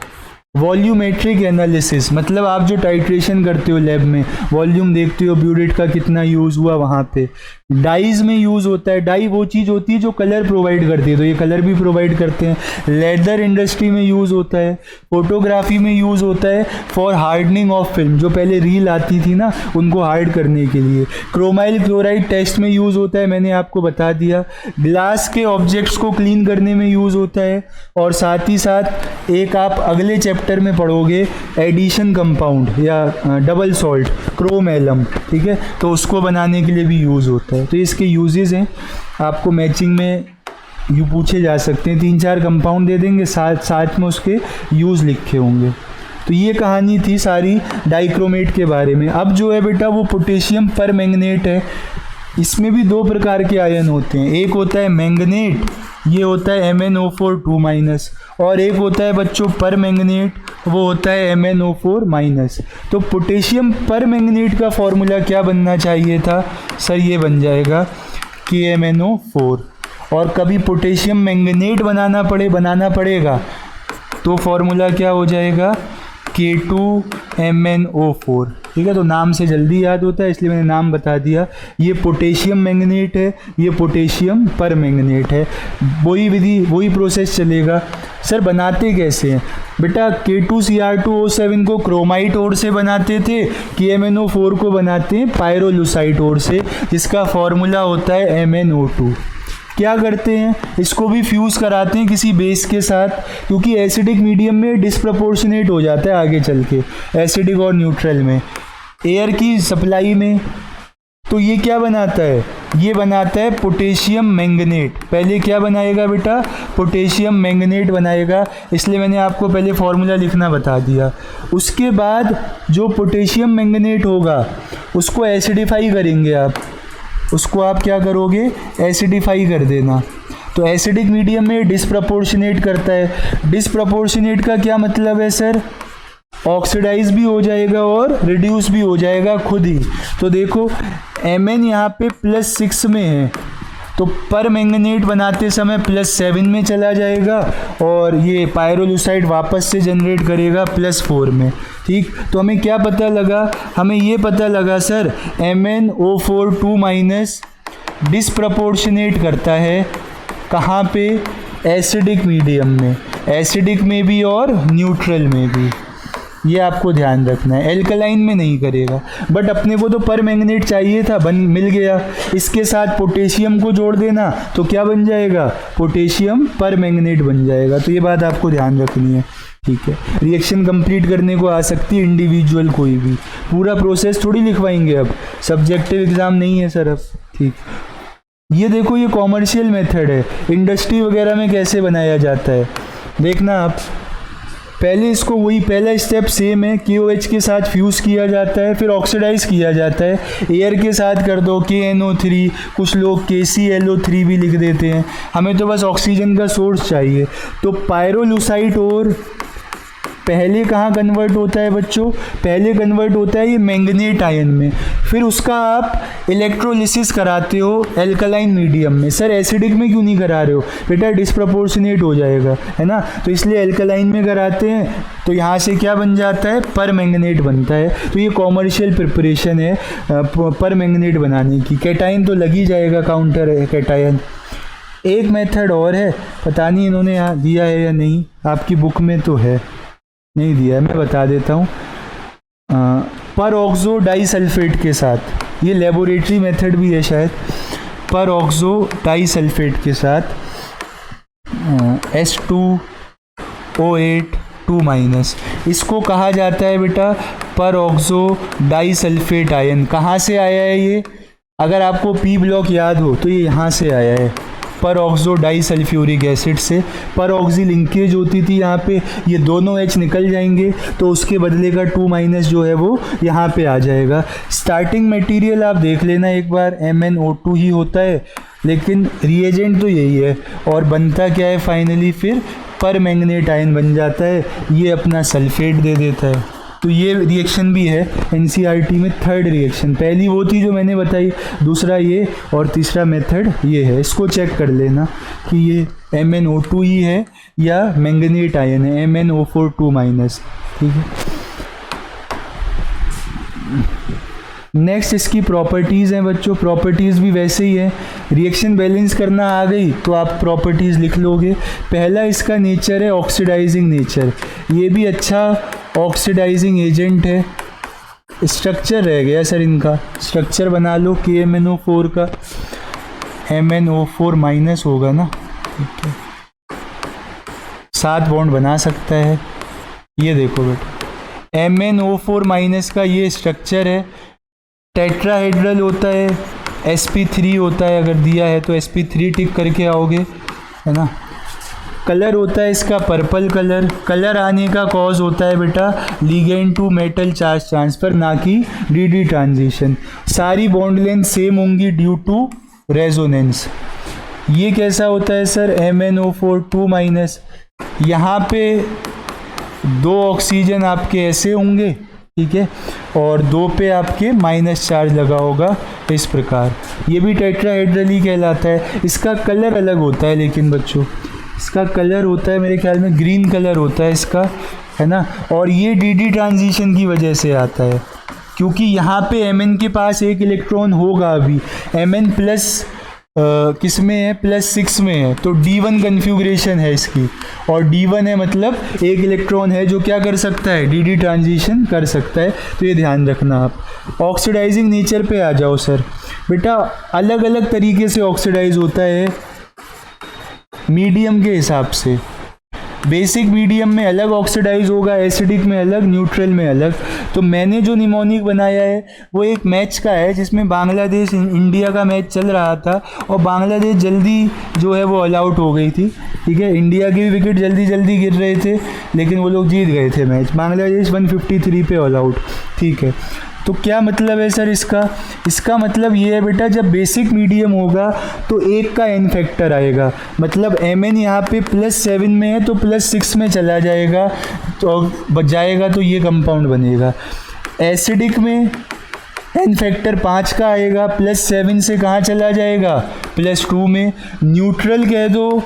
वॉल्यूमेट्रिक एनालिसिस, मतलब आप जो टाइट्रेशन करते हो लैब में, वॉल्यूम देखते हो ब्यूरेट का कितना यूज़ हुआ वहाँ पे। डाइज में यूज़ होता है, डाई वो चीज़ होती है जो कलर प्रोवाइड करती है, तो ये कलर भी प्रोवाइड करते हैं। लेदर इंडस्ट्री में यूज़ होता है, फोटोग्राफी में यूज़ होता है फॉर हार्डनिंग ऑफ फिल्म, जो पहले रील आती थी ना उनको हार्ड करने के लिए। क्रोमाइल क्लोराइड टेस्ट में यूज़ होता है, मैंने आपको बता दिया। ग्लास के ऑब्जेक्ट्स को क्लीन करने में यूज़ होता है। और साथ ही साथ एक आप अगले चैप्टर में पढ़ोगे एडिशन कंपाउंड या डबल सॉल्ट, क्रोम एलम, ठीक है, तो उसको बनाने के लिए भी यूज़ होता है। तो इसके यूजेस हैं, आपको मैचिंग में यू पूछे जा सकते हैं, 3-4 कंपाउंड दे देंगे, साथ में उसके यूज़ लिखे होंगे। तो ये कहानी थी सारी डाइक्रोमेट के बारे में। अब जो है बेटा वो पोटेशियम परमैंगनेट है। इसमें भी 2 प्रकार के आयन होते हैं, एक होता है मैंगनेट, ये होता है MnO4 और एक होता है बच्चों परमैंगनेट, वो होता है MnO4-। तो पोटेशियम परमैंगनेट का फॉर्मूला क्या बनना चाहिए था सर? ये बन जाएगा KMnO4। और कभी पोटेशियम मैंगनेट बनाना पड़ेगा तो फॉर्मूला क्या हो जाएगा? K2MnO4, ठीक है। तो नाम से जल्दी याद होता है इसलिए मैंने नाम बता दिया। ये पोटेशियम मैंगनेट है, ये पोटेशियम परमैंगनेट है। वही विधि वही प्रोसेस चलेगा। सर बनाते कैसे हैं बेटा? K2Cr2O7 को क्रोमाइट ओर से बनाते थे, KMnO4 को बनाते हैं पायरोलुसाइट ओर से, जिसका फॉर्मूला होता है MnO2। क्या करते हैं? इसको भी फ्यूज़ कराते हैं किसी बेस के साथ, क्योंकि एसिडिक मीडियम में डिस्प्रपोर्शनेट हो जाता है आगे चल के, एसिडिक और न्यूट्रल में, एयर की सप्लाई में। तो ये क्या बनाता है? ये बनाता है पोटेशियम मैंगनेट। पहले क्या बनाएगा बेटा? पोटेशियम मैंगनेट बनाएगा, इसलिए मैंने आपको पहले फॉर्मूला लिखना बता दिया। उसके बाद जो पोटेशियम मैंगनेट होगा उसको एसिडिफाई करेंगे आप, उसको आप क्या करोगे? एसिडिफाई कर देना। तो एसिडिक मीडियम में डिस्प्रपोर्शनेट करता है। डिस्प्रपोर्शनेट का क्या मतलब है सर? ऑक्सीडाइज भी हो जाएगा और रिड्यूस भी हो जाएगा खुद ही। तो देखो Mn यहाँ पे +6 में है, तो पर मैंगनेट बनाते समय +7 में चला जाएगा और ये पायरोलुसाइड वापस से जनरेट करेगा +4 में, ठीक। तो हमें क्या पता लगा? हमें ये पता लगा सर MnO4 डिस्प्रपोर्शनेट करता है कहाँ पे? एसिडिक मीडियम में, एसिडिक में भी और न्यूट्रल में भी। ये आपको ध्यान रखना है, एल्कलाइन में नहीं करेगा। बट अपने को तो परमैंगनेट चाहिए था, मिल गया। इसके साथ पोटेशियम को जोड़ देना तो क्या बन जाएगा? पोटेशियम परमैंगनेट बन जाएगा। तो ये बात आपको ध्यान रखनी है, ठीक है। रिएक्शन कंप्लीट करने को आ सकती है इंडिविजुअल कोई भी, पूरा प्रोसेस थोड़ी लिखवाएंगे अब, सब्जेक्टिव एग्ज़ाम नहीं है सर अब, ठीक। ये देखो ये कॉमर्शियल मेथड है, इंडस्ट्री वगैरह में कैसे बनाया जाता है देखना आप। पहले इसको वही पहला स्टेप सेम है, KOH के साथ फ्यूज़ किया जाता है, फिर ऑक्सीडाइज किया जाता है। एयर के साथ कर दो KNO3, कुछ लोग KClO3 भी लिख देते हैं। हमें तो बस ऑक्सीजन का सोर्स चाहिए। तो पायरोलुसाइट और पहले कहाँ कन्वर्ट होता है बच्चों? पहले कन्वर्ट होता है ये मैंगनेट आयन में, फिर उसका आप इलेक्ट्रोलिसिस कराते हो एल्कलाइन मीडियम में। सर एसिडिक में क्यों नहीं करा रहे हो? बेटा डिस्प्रपोर्शनेट हो जाएगा, है ना, तो इसलिए एल्कलाइन में कराते हैं। तो यहाँ से क्या बन जाता है? पर मैंगनेट बनता है। तो ये कॉमर्शियल प्रिपरेशन है पर मैंगनेट बनाने की। कैटायन तो लग ही जाएगा, काउंटर है कैटायन। एक मेथड और है, पता नहीं इन्होंने यहाँ दिया है या नहीं, आपकी बुक में तो है, नहीं दिया है, मैं बता देता हूँ। पर ऑक्सो डाइसल्फेट के साथ, ये लेबोरेटरी मेथड भी है शायद। पर ऑक्सो डाइसल्फेट के साथ H2O8 इसको कहा जाता है बेटा पर ऑक्सो डाइसल्फेट आयन। कहाँ से आया है ये? अगर आपको P ब्लॉक याद हो तो ये यहाँ से आया है, पर ऑक्सो डाइसल्फ्यूरिक एसिड से। पर ऑक्सी लिंकेज होती थी यहाँ पे, ये दोनों H निकल जाएंगे तो उसके बदले का 2- जो है वो यहाँ पे आ जाएगा। स्टार्टिंग मटेरियल आप देख लेना एक बार, MnO2 ही होता है, लेकिन रिएजेंट तो यही है। और बनता क्या है फाइनली? फिर पर मैंगनेट आयन बन जाता है, ये अपना सल्फेट दे देता है। तो ये रिएक्शन भी है एनसीईआरटी में, थर्ड रिएक्शन। पहली वो थी जो मैंने बताई, दूसरा ये, और तीसरा मेथड ये है। इसको चेक कर लेना कि ये MnO2 ही है या मैंगनीट आयन है, MnO4 ठीक है। नेक्स्ट इसकी प्रॉपर्टीज़ हैं बच्चों। प्रॉपर्टीज़ भी वैसे ही है, रिएक्शन बैलेंस करना आ गई तो आप प्रॉपर्टीज़ लिख लोगे। पहला इसका नेचर है ऑक्सीडाइजिंग नेचर, ये भी अच्छा ऑक्सीडाइजिंग एजेंट है। स्ट्रक्चर रह गया सर, इनका स्ट्रक्चर बना लो KMnO4 का, MnO4- होगा ना, ठीक है, 7 बॉन्ड बना सकता है। ये देखो बेटा MnO4- का ये स्ट्रक्चर है, टेट्राहेड्रल होता है, sp3 होता है, अगर दिया है तो sp3 टिक करके आओगे, है ना। कलर होता है इसका पर्पल कलर। कलर आने का कॉज होता है बेटा ligand to metal charge transfer, ना कि डी ट्रांजिशन। सारी बॉन्ड लेंथ सेम होंगी ड्यू टू रेजोनेंस। ये कैसा होता है सर, MnO4 यहाँ पे 2 ऑक्सीजन आपके ऐसे होंगे, ठीक है, और 2 पे आपके माइनस चार्ज लगा होगा इस प्रकार। ये भी टेट्राहेड्रल ही कहलाता है। इसका कलर अलग होता है लेकिन बच्चों, इसका कलर होता है मेरे ख्याल में ग्रीन कलर होता है इसका, है ना। और ये डी ट्रांजिशन की वजह से आता है, क्योंकि यहाँ पे Mn के पास एक इलेक्ट्रॉन होगा अभी, Mn प्लस किस में है, +6 में है, तो D1 कन्फिग्रेशन है इसकी, और D1 है मतलब एक इलेक्ट्रॉन है जो क्या कर सकता है, डी ट्रांजिशन कर सकता है। तो ये ध्यान रखना आप। ऑक्सीडाइजिंग नेचर पे आ जाओ सर। बेटा अलग अलग तरीके से ऑक्सीडाइज होता है मीडियम के हिसाब से। बेसिक मीडियम में अलग ऑक्सीडाइज होगा, एसिडिक में अलग, न्यूट्रल में अलग। तो मैंने जो निमोनिक बनाया है वो एक मैच का है जिसमें बांग्लादेश इंडिया का मैच चल रहा था, और बांग्लादेश जल्दी जो है वो ऑल आउट हो गई थी, ठीक है। इंडिया के भी विकेट जल्दी जल्दी गिर रहे थे लेकिन वो लोग जीत गए थे मैच, बांग्लादेश 153 पे ऑल आउट, ठीक है। तो क्या मतलब है सर इसका मतलब ये है बेटा, जब बेसिक मीडियम होगा तो एक का एन फैक्टर आएगा, मतलब Mn यहाँ पे +7 में है तो +6 में चला जाएगा, तो बच जाएगा, तो ये कंपाउंड बनेगा। एसिडिक में एन फैक्टर 5 का आएगा, +7 से कहाँ चला जाएगा, +2 में। न्यूट्रल कह दो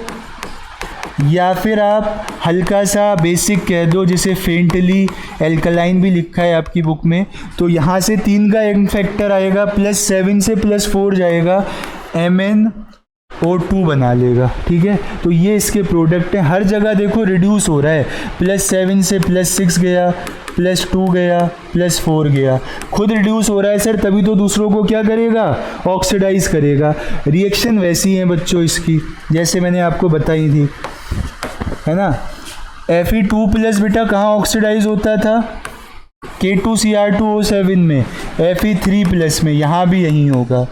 या फिर आप हल्का सा बेसिक कह दो, जिसे फेंटली एल्कलाइन भी लिखा है आपकी बुक में। तो यहाँ से 3 का एन फैक्टर आएगा, +7 से +4 जाएगा, MnO2 बना लेगा, ठीक है। तो ये इसके प्रोडक्ट हैं। हर जगह देखो रिड्यूस हो रहा है, +7 से +6 गया, +2 गया, +4 गया, खुद रिड्यूस हो रहा है सर, तभी तो दूसरों को क्या करेगा, ऑक्सीडाइज करेगा। रिएक्शन वैसी है बच्चों इसकी जैसे मैंने आपको बताई थी, है ना। Fe2+ बेटा कहाँ ऑक्सीडाइज होता था, K2Cr2O7 में, Fe3+ में, यहाँ भी यही होगा।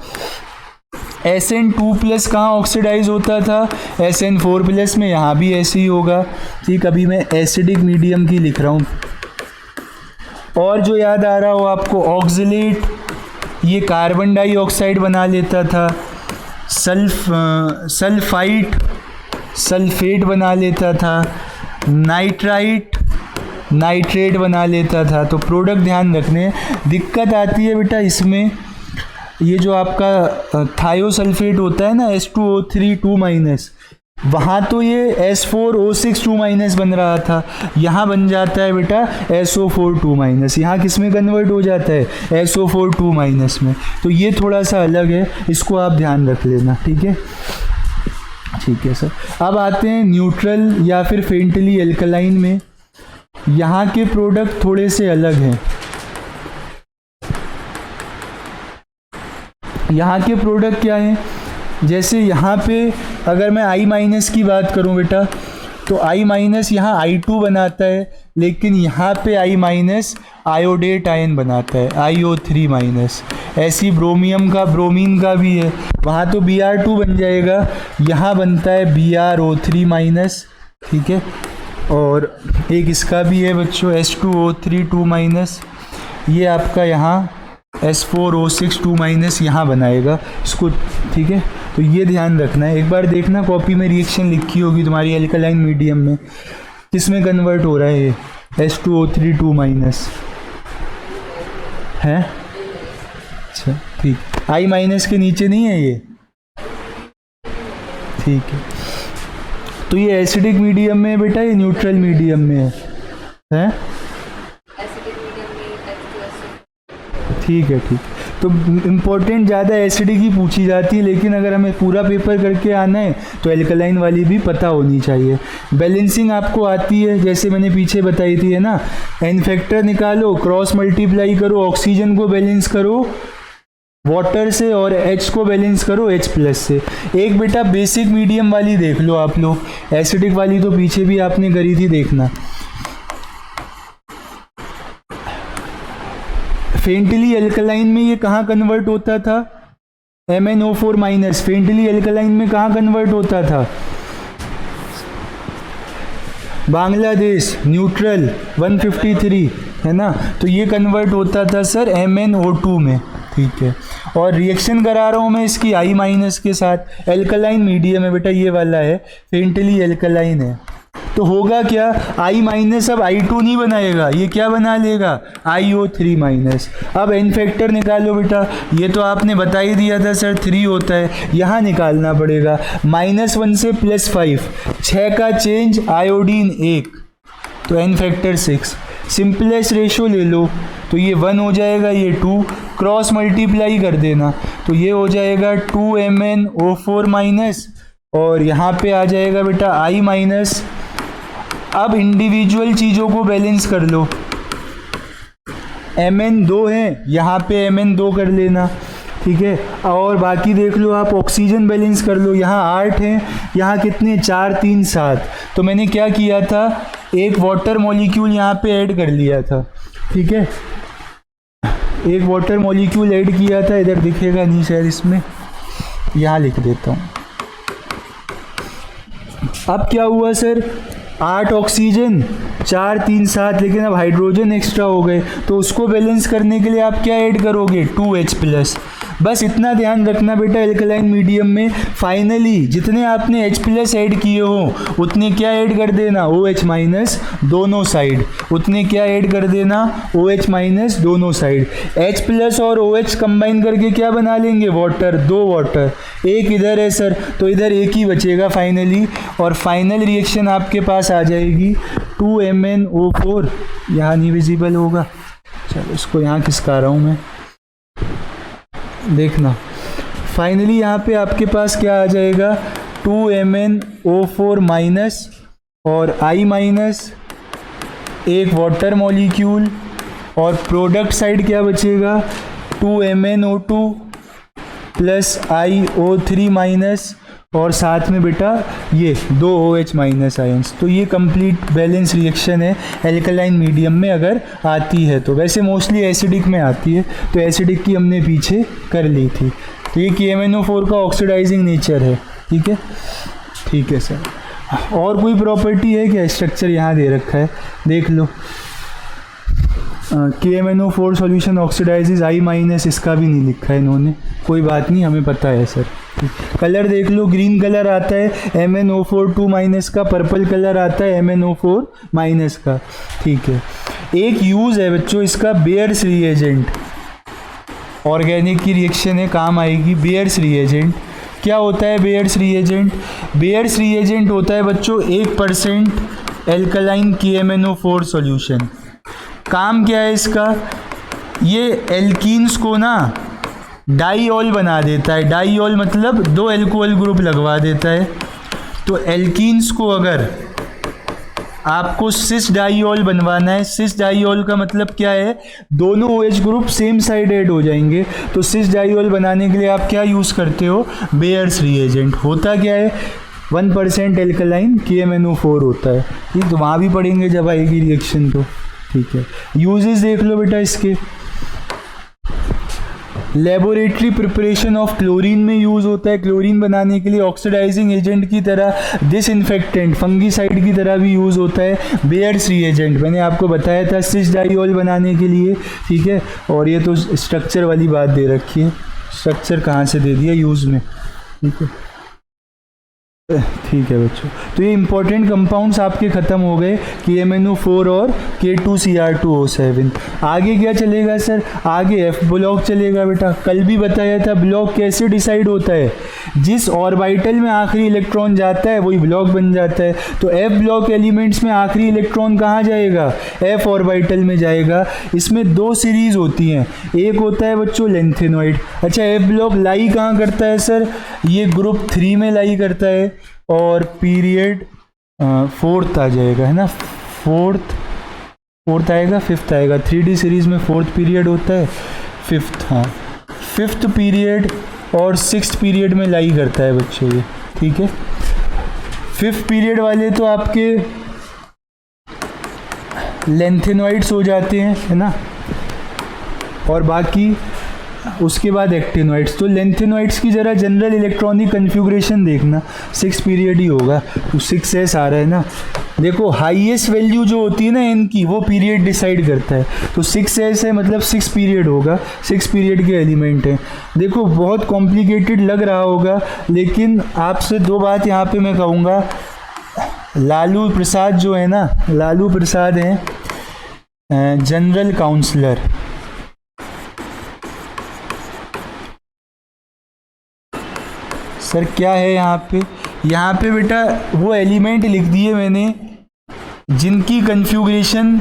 Sn2+ कहाँ ऑक्सीडाइज होता था, Sn4+ में, यहाँ भी ऐसे ही होगा, ठीक। अभी मैं एसिडिक मीडियम की लिख रहा हूँ। और जो याद आ रहा हो आपको, ऑक्सलेट, ये कार्बन डाइऑक्साइड बना लेता था, सल्फेट बना लेता था, नाइट्रेट बना लेता था। तो प्रोडक्ट ध्यान रखने। दिक्कत आती है बेटा इसमें, ये जो आपका थायोसल्फेट होता है ना, H2O3 वहाँ तो ये S4O6 बन रहा था, यहाँ बन जाता है बेटा SO4 यहाँ किस में कन्वर्ट हो जाता है, SO4 में। तो ये थोड़ा सा अलग है, इसको आप ध्यान रख लेना, ठीक है, ठीक है सर। अब आते हैं न्यूट्रल या फिर फेंटली एल्कलाइन में। यहाँ के प्रोडक्ट थोड़े से अलग हैं। यहाँ के प्रोडक्ट क्या हैं, जैसे यहाँ पे अगर मैं I- की बात करूँ बेटा, तो I- यहाँ I2 बनाता है, लेकिन यहाँ पे I- आयोडेट आयन बनाता है, IO3-। ऐसी ब्रोमीन का भी है, वहाँ तो Br2 बन जाएगा, यहाँ बनता है BrO3-, ठीक है। और एक इसका भी है बच्चों H2O3 ये आपका यहाँ S4O6 यहाँ बनाएगा इसको, ठीक है। तो ये ध्यान रखना है, एक बार देखना कॉपी में रिएक्शन लिखी होगी तुम्हारी एल्कलाइन मीडियम में, किस में कन्वर्ट हो रहा है ये, H2O3 है। अच्छा ठीक, आई माइनस के नीचे नहीं है ये, ठीक है। तो ये एसिडिक मीडियम में है बेटा, ये न्यूट्रल मीडियम में है? ठीक है ठीक। तो इम्पोर्टेंट ज़्यादा एसिडिक ही पूछी जाती है, लेकिन अगर हमें पूरा पेपर करके आना है तो एल्कलाइन वाली भी पता होनी चाहिए। बैलेंसिंग आपको आती है, जैसे मैंने पीछे बताई थी, है ना। एन फैक्टर निकालो, क्रॉस मल्टीप्लाई करो, ऑक्सीजन को बैलेंस करो वाटर से और H को बैलेंस करो H+ से। एक बेटा बेसिक मीडियम वाली देख लो आप लोग, एसिडिक वाली तो पीछे भी आपने करी थी, देखना। फेंटली एल्कलाइन में ये कहाँ कन्वर्ट होता था? MnO4-। फेंटली एल्कलाइन में कहाँ कन्वर्ट होता था? बांग्लादेश, न्यूट्रल 153, है ना। तो ये कन्वर्ट होता था सर MnO2 में, ठीक है। और रिएक्शन करा रहा हूँ मैं इसकी I- के साथ। एल्कलाइन मीडियम है बेटा, ये वाला है, फेंटली एल्कलाइन है। तो होगा क्या, I- अब I2 नहीं बनाएगा, ये क्या बना लेगा? IO3-। अब एन फैक्टर निकालो बेटा, ये तो आपने बता ही दिया था सर 3 होता है, यहाँ निकालना पड़ेगा। -1 से +5, 6 का चेंज, आयोडीन 1, तो एन फैक्टर 6। सिंपलेस्ट रेशो ले लो, तो ये 1 हो जाएगा, ये 2, क्रॉस मल्टीप्लाई कर देना, तो ये हो जाएगा 2MnO4-, और यहाँ पे आ जाएगा बेटा I-। अब इंडिविजुअल चीज़ों को बैलेंस कर लो। Mn 2 है, यहाँ पे Mn 2 कर लेना, ठीक है। और बाकी देख लो आप, ऑक्सीजन बैलेंस कर लो, यहाँ 8 हैं, यहाँ कितने, 4, 3, 7। तो मैंने क्या किया था, एक वाटर मॉलिक्यूल यहाँ पे ऐड कर लिया था, ठीक है। एक वाटर मॉलिक्यूल ऐड किया था, इधर दिखेगा नहीं शायद, इसमें यहाँ लिख देता हूँ। अब क्या हुआ सर, 8 ऑक्सीजन, 4, 3, 7, लेकिन अब हाइड्रोजन एक्स्ट्रा हो गए, तो उसको बैलेंस करने के लिए आप क्या ऐड करोगे? 2H+। बस इतना ध्यान रखना बेटा, एल्कलाइन मीडियम में फाइनली जितने आपने H+ ऐड किए हो उतने क्या ऐड कर देना? OH- दोनों साइड, उतने क्या ऐड कर देना? OH- दोनों साइड। H+ और OH कंबाइन करके क्या बना लेंगे? वाटर, 2 वाटर, एक इधर है सर, तो इधर एक ही बचेगा फाइनली, और फाइनल रिएक्शन आपके पास आ जाएगी 2MnO4, यहाँ नहीं विजिबल होगा, चलो इसको यहाँ खिसका रहा हूँ मैं, देखना। फाइनली यहाँ पे आपके पास क्या आ जाएगा? 2MnO4- और I-, एक वाटर मॉलिक्यूल, और प्रोडक्ट साइड क्या बचेगा? 2MnO2 + IO3-, और साथ में बेटा ये 2 OH- आयंस। तो ये कंप्लीट बैलेंस रिएक्शन है एल्कलाइन मीडियम में अगर आती है तो। वैसे मोस्टली एसिडिक में आती है, तो एसिडिक की हमने पीछे कर ली थी। तो ये KMnO4 का ऑक्सीडाइजिंग नेचर है, ठीक है। ठीक है सर, और कोई प्रॉपर्टी है क्या? स्ट्रक्चर यहाँ दे रखा है, देख लो। KMnO4 सॉल्यूशन ऑक्सीडाइजेज I-, इसका भी नहीं लिखा है इन्होंने, कोई बात नहीं, हमें पता है सर। कलर देख लो, ग्रीन कलर आता है MnO4 का, पर्पल कलर आता है MnO4- का, ठीक है। एक यूज़ है बच्चों इसका, बेयर्स रिएजेंट, ऑर्गेनिक की रिएक्शन है, काम आएगी। बेयर्स रिएजेंट क्या होता है? बेयर्स रिएजेंट, बेयर्स रिएजेंट होता है बच्चों 1% एल्कलाइन KMnO4 सॉल्यूशन। काम क्या है इसका? ये एल्कीन्स को ना डाईऑल बना देता है। डाईऑल मतलब 2 एल्कोहल ग्रुप लगवा देता है। तो एल्कीन्स को अगर आपको सिस डाईऑल बनवाना है, सिस डाईऑल का मतलब क्या है? दोनों OH group same side add हो जाएंगे। तो सिस डाईऑल बनाने के लिए आप क्या यूज़ करते हो? Bears reagent. होता क्या है? 1% एल्कलाइन KMnO4 होता है। ये तो वहाँ भी पढ़ेंगे जब आएगी रिएक्शन तो, ठीक है। यूजेस देख लो बेटा इसके। लेबोरेटरी प्रिपरेशन ऑफ क्लोरीन में यूज़ होता है, क्लोरीन बनाने के लिए ऑक्सीडाइजिंग एजेंट की तरह, डिसइंफेक्टेंट फंगीसाइड की तरह भी यूज़ होता है। बेयर्स रिएजेंट मैंने आपको बताया था सिस डाईऑल बनाने के लिए, ठीक है। और ये तो स्ट्रक्चर वाली बात दे रखी है, स्ट्रक्चर कहाँ से दे दिया यूज़ में, ठीक है। ठीक है बच्चों, तो ये इंपॉर्टेंट कंपाउंड्स आपके ख़त्म हो गए, KMnO4 और K2Cr2O7। आगे क्या चलेगा सर? आगे F ब्लॉक चलेगा बेटा। कल भी बताया था ब्लॉक कैसे डिसाइड होता है, जिस ऑर्बिटल में आखिरी इलेक्ट्रॉन जाता है वही ब्लॉक बन जाता है। तो F ब्लॉक एलिमेंट्स में आखिरी इलेक्ट्रॉन कहाँ जाएगा? F ऑर्बिटल में जाएगा। इसमें दो सीरीज होती हैं, एक होता है बच्चों लेंथेनॉइड। अच्छा, F ब्लॉक लाई कहाँ करता है सर? ये ग्रुप 3 में लाई करता है और पीरियड 4th आ जाएगा, है ना। फोर्थ आएगा, 5th आएगा। 3D सीरीज में 4th पीरियड होता है, 5th, हाँ 5th पीरियड और 6th पीरियड में लाई करता है बच्चों ये, ठीक है। 5th पीरियड वाले तो आपके लेंथेनॉइड्स हो जाते हैं, है ना, और बाकी उसके बाद एक्टिनोइड्स। तो लेंथेनॉइड्स की ज़रा जनरल इलेक्ट्रॉनिक कन्फिग्रेशन देखना, 6 पीरियड ही होगा, तो 6s आ रहा है ना। देखो हाईएस्ट वैल्यू जो होती है ना n की, वो पीरियड डिसाइड करता है। तो 6s है मतलब 6 पीरियड होगा, 6 पीरियड के एलिमेंट हैं। देखो बहुत कॉम्प्लिकेटेड लग रहा होगा, लेकिन आपसे दो बात यहाँ पे मैं कहूँगा। लालू प्रसाद जो है ना, लालू प्रसाद हैं जनरल काउंसलर, सर क्या है यहाँ पे बेटा वो एलिमेंट लिख दिए मैंने जिनकी कन्फिग्रेशन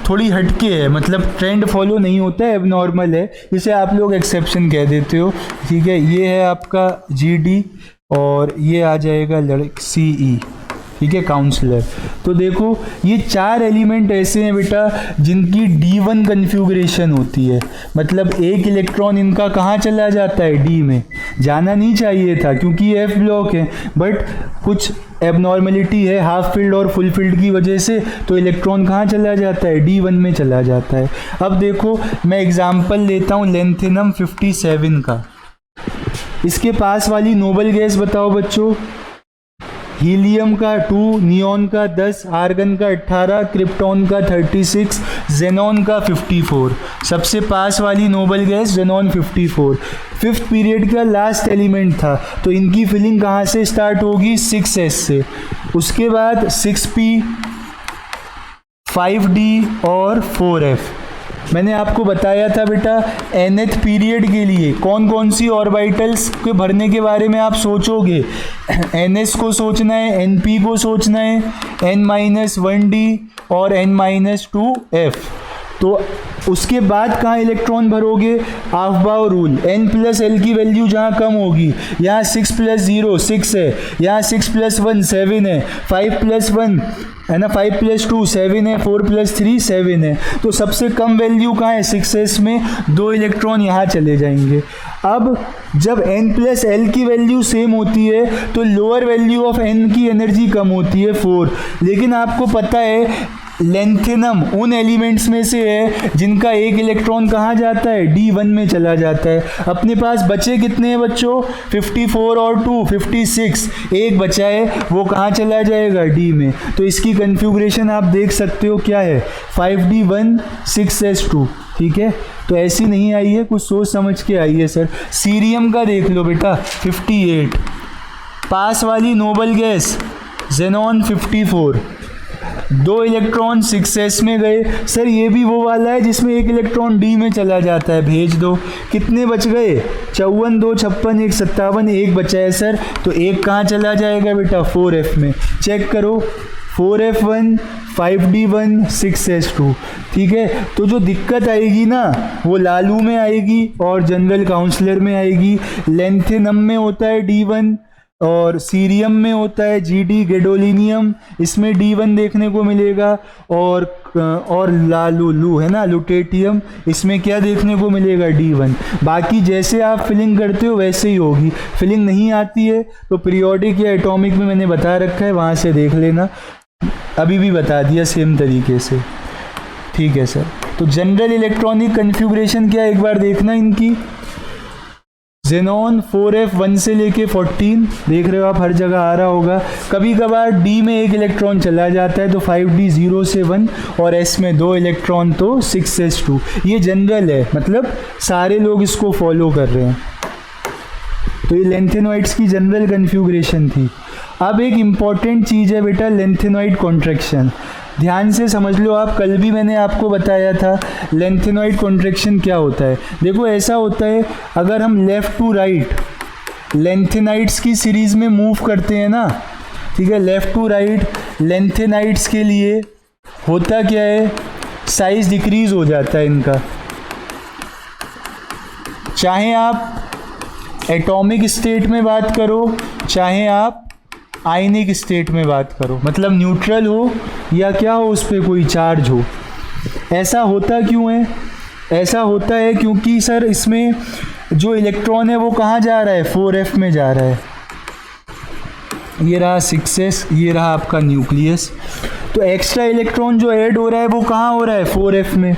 थोड़ी हटके है, मतलब ट्रेंड फॉलो नहीं होता है, एबनॉर्मल है, जिसे आप लोग एक्सेप्शन कह देते हो, ठीक है। ये है आपका GD और ये आ जाएगा CE, ठीक है, काउंसलर। तो देखो ये 4 एलिमेंट ऐसे हैं बेटा जिनकी D1 कन्फिग्रेशन होती है, मतलब एक इलेक्ट्रॉन इनका कहाँ चला जाता है? D में। जाना नहीं चाहिए था क्योंकि ये F ब्लॉक है, बट कुछ एबनॉर्मलिटी है हाफ फील्ड और फुल फील्ड की वजह से, तो इलेक्ट्रॉन कहाँ चला जाता है? D1 में चला जाता है। अब देखो मैं एग्जाम्पल लेता हूँ लेंथेनम 57 का। इसके पास वाली नोबल गैस बताओ बच्चों। हीलियम का 2, नियॉन का 10, आर्गन का 18, क्रिप्टॉन का 36, जेनॉन का 54। सबसे पास वाली noble gas xenon 54। 5th period का लास्ट एलिमेंट था, तो इनकी फिलिंग कहाँ से स्टार्ट होगी? 6s से। उसके बाद 6p, 5d और 4f। मैंने आपको बताया था बेटा nth पीरियड के लिए कौन कौन सी ऑर्बिटल्स के भरने के बारे में आप सोचोगे। ns को सोचना है, np को सोचना है, n-1d और n-2f। तो उसके बाद कहाँ इलेक्ट्रॉन भरोगे? Aufbau rule, n plus L की वैल्यू जहाँ कम होगी, यहाँ 6 + 0 6 है, यहाँ 6 + 1 7 है, 5 + 1 है ना, 5 + 2 7 है, 4 + 3 7 है। तो सबसे कम वैल्यू कहाँ है? 6s में 2 इलेक्ट्रॉन यहाँ चले जाएंगे। अब जब n + l की वैल्यू सेम होती है तो लोअर वैल्यू ऑफ n की एनर्जी कम होती है 4। लेकिन आपको पता है लेंथेनम उन एलिमेंट्स में से है जिनका एक इलेक्ट्रॉन कहाँ जाता है? D1 में चला जाता है। अपने पास बचे कितने हैं बच्चों? 54 और 2 56, एक बचा है, वो कहाँ चला जाएगा? D में। तो इसकी कन्फिग्रेशन आप देख सकते हो क्या है? 5d1 6s2, ठीक है। तो ऐसी नहीं आई है, कुछ सोच समझ के आई है सर। सीरियम का देख लो बेटा 58। पास वाली noble gas xenon 54, 2 electron 6s में गए। सर ये भी वो वाला है जिसमें एक इलेक्ट्रॉन D में चला जाता है, भेज दो। कितने बच गए? 54, 2 56, 1 57, एक बचा है सर। तो एक कहाँ चला जाएगा बेटा? 4f में। चेक करो, 4f1 5d1 6s2, ठीक है। तो जो दिक्कत आएगी ना वो लालू में आएगी और जनरल काउंसलर में आएगी। लेंथेनम में होता है D1 और सीरियम में होता है GD गैडोलिनियम, इसमें D1 देखने को मिलेगा। और लालू है ना लुटेटियम, इसमें क्या देखने को मिलेगा? D1। बाकी जैसे आप फिलिंग करते हो वैसे ही होगी। फिलिंग नहीं आती है तो पीरियोडिक या एटॉमिक में मैंने बता रखा है, वहाँ से देख लेना। अभी भी बता दिया सेम तरीके से, ठीक है सर। तो जनरल इलेक्ट्रॉनिक कन्फिग्रेशन क्या एक बार देखना इनकी। जेनॉन 4f 1 से लेके 14, देख रहे हो आप, हर जगह आ रहा होगा। कभी कभार D में एक इलेक्ट्रॉन चला जाता है तो 5d 0 से 1, और S में 2 इलेक्ट्रॉन तो 6s2। ये जनरल है, मतलब सारे लोग इसको फॉलो कर रहे हैं। तो ये लेंथेनॉइड्स की जनरल कन्फिग्रेशन थी। अब एक इम्पॉर्टेंट चीज़ है बेटा लेंथेनॉइड कॉन्ट्रैक्शन, ध्यान से समझ लो आप, कल भी मैंने आपको बताया था लेंथेनॉइड कॉन्ट्रैक्शन क्या होता है। देखो ऐसा होता है, अगर हम लेफ़्ट टू राइट लेंथेनाइड्स की सीरीज़ में मूव करते हैं ना, ठीक है, लेफ़्ट टू राइट लेंथेनाइड्स के लिए होता क्या है, साइज़ डिक्रीज हो जाता है इनका, चाहे आप एटॉमिक स्टेट में बात करो चाहे आप आयनिक स्टेट में बात करो, मतलब न्यूट्रल हो या क्या हो, उस पर कोई चार्ज हो। ऐसा होता क्यों है? ऐसा होता है क्योंकि सर इसमें जो इलेक्ट्रॉन है वो कहाँ जा रहा है, 4f में जा रहा है। ये रहा 6s, ये रहा आपका न्यूक्लियस, तो एक्स्ट्रा इलेक्ट्रॉन जो ऐड हो रहा है वो कहाँ हो रहा है, 4f में।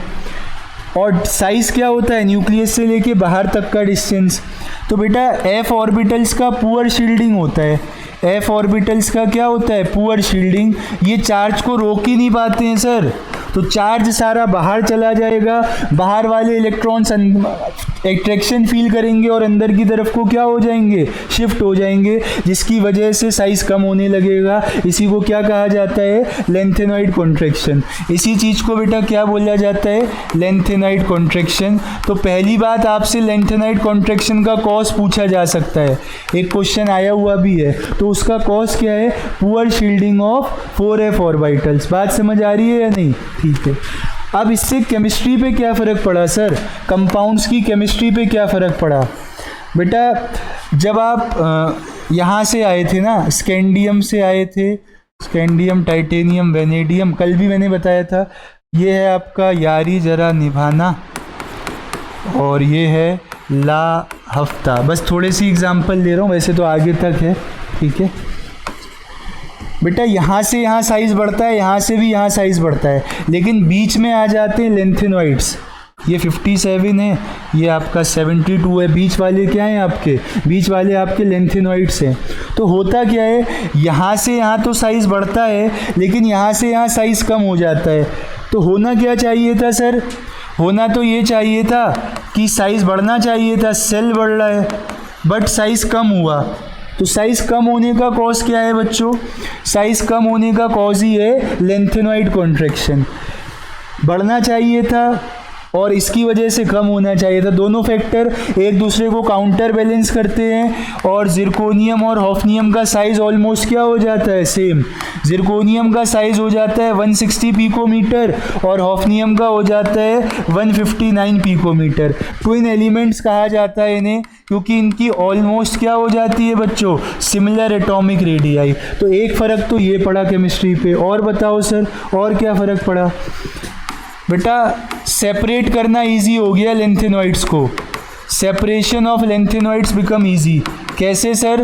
और साइज़ क्या होता है, न्यूक्लियस से लेके बाहर तक का डिस्टेंस। तो बेटा f ऑर्बिटल्स का पुअर शील्डिंग होता है, f ऑर्बिटल्स का क्या होता है, पुअर शील्डिंग। ये चार्ज को रोक ही नहीं पाते हैं सर, तो चार्ज सारा बाहर चला जाएगा, बाहर वाले इलेक्ट्रॉन्स एट्रैक्शन फील करेंगे और अंदर की तरफ को क्या हो जाएंगे, शिफ्ट हो जाएंगे, जिसकी वजह से साइज़ कम होने लगेगा। इसी को क्या कहा जाता है, लेंथेनॉइड कॉन्ट्रैक्शन। इसी चीज़ को बेटा क्या बोला जाता है, लेंथेनॉइड कॉन्ट्रैक्शन। तो पहली बात आपसे लेंथेनॉइड कॉन्ट्रैक्शन का कॉज पूछा जा सकता है, एक क्वेश्चन आया हुआ भी है, तो उसका कॉज क्या है, poor shielding of 4f orbitals. बात समझ आ रही है या नहीं? ठीक है। अब इससे केमिस्ट्री पे क्या फ़र्क पड़ा सर, कंपाउंड्स की केमिस्ट्री पे क्या फ़र्क पड़ा? बेटा जब आप यहाँ से आए थे ना, स्कैंडियम से आए थे, स्कैंडियम, टाइटेनियम, वेनेडियम, कल भी मैंने बताया था, ये है आपका यारी जरा निभाना और ये है ला हफ्ता। बस थोड़े सी एग्जांपल ले रहा हूँ, वैसे तो आगे तक है, ठीक है। बेटा यहाँ से यहाँ साइज़ बढ़ता है, यहाँ से भी यहाँ साइज़ बढ़ता है, लेकिन बीच में आ जाते हैं लेंथेनॉइड्स। ये 57 है, ये आपका 72 है, बीच वाले क्या हैं आपके, बीच वाले आपके लेंथेनॉइड्स हैं। तो होता क्या है, यहाँ से यहाँ तो साइज़ बढ़ता है, लेकिन यहाँ से यहाँ साइज़ कम हो जाता है। तो होना क्या चाहिए था सर, होना तो ये चाहिए था कि साइज़ बढ़ना चाहिए था, सेल बढ़ रहा है बट साइज़ कम हुआ। तो साइज़ कम होने का कॉज क्या है बच्चों, साइज़ कम होने का कॉज ही है लेंथेनॉइड कॉन्ट्रैक्शन। बढ़ना चाहिए था और इसकी वजह से कम होना चाहिए था। दोनों फैक्टर एक दूसरे को काउंटर बैलेंस करते हैं और जिरकोनियम और हॉफनियम का साइज़ ऑलमोस्ट क्या हो जाता है, सेम। जिरकोनियम का साइज़ हो जाता है 160 पिकोमीटर और हॉफनियम का हो जाता है 159 पिकोमीटर। ट्विन एलिमेंट्स कहा जाता है इन्हें, क्योंकि इनकी ऑलमोस्ट क्या हो जाती है बच्चों, सिमिलर एटॉमिक रेडियाई। तो एक फ़र्क तो ये पड़ा केमिस्ट्री पे। और बताओ सर, और क्या फ़र्क पड़ा? बेटा सेपरेट करना इजी हो गया लेंथेनॉइड्स को, separation of lanthanoids become easy. कैसे सर?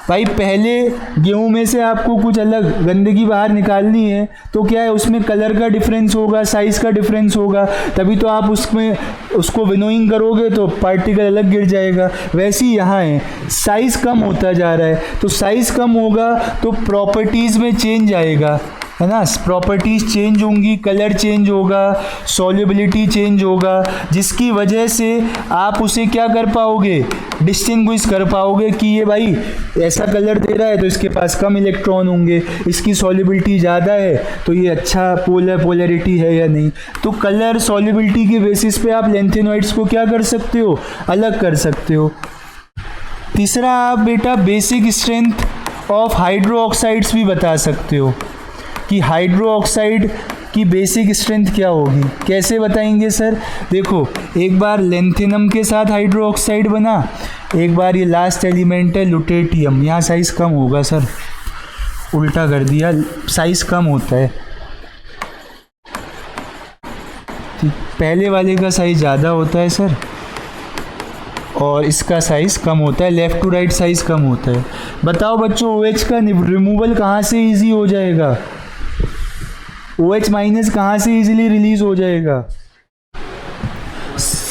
भाई पहले गेहूं में से आपको कुछ अलग गंदगी बाहर निकालनी है, तो क्या है, उसमें कलर का डिफरेंस होगा, साइज़ का डिफरेंस होगा, तभी तो आप उसमें उसको विनोइंग करोगे तो पार्टिकल अलग गिर जाएगा। वैसे ही यहाँ है, साइज़ कम होता जा रहा है, तो साइज़ कम होगा तो प्रॉपर्टीज़ में चेंज आएगा, है ना, प्रॉपर्टीज़ चेंज होंगी, कलर चेंज होगा, सॉल्युबिलिटी चेंज होगा, जिसकी वजह से आप उसे क्या कर पाओगे, डिस्टिंग्विश कर पाओगे कि ये भाई ऐसा कलर दे रहा है तो इसके पास कम इलेक्ट्रॉन होंगे, इसकी सॉल्युबिलिटी ज़्यादा है तो ये अच्छा पोलैरिटी है या नहीं। तो कलर सॉल्युबिलिटी के बेसिस पे आप लेंथेनॉइड्स को क्या कर सकते हो, अलग कर सकते हो। तीसरा, आप बेटा basic strength of hydro oxides भी बता सकते हो कि हाइड्रो ऑक्साइड की बेसिक स्ट्रेंथ क्या होगी। कैसे बताएंगे सर? देखो, एक बार लेंथेनम के साथ हाइड्रो ऑक्साइड बना, एक बार ये लास्ट एलिमेंट है लुटेटियम, यहाँ साइज़ कम होगा सर, उल्टा कर दिया, साइज़ कम होता है, पहले वाले का साइज़ ज़्यादा होता है सर और इसका साइज़ कम होता है, लेफ़्ट टू राइट साइज़ कम होता है। बताओ बच्चों, OH का रिमूवल कहाँ से ईजी हो जाएगा, OH माइनस कहाँ से इजीली रिलीज हो जाएगा,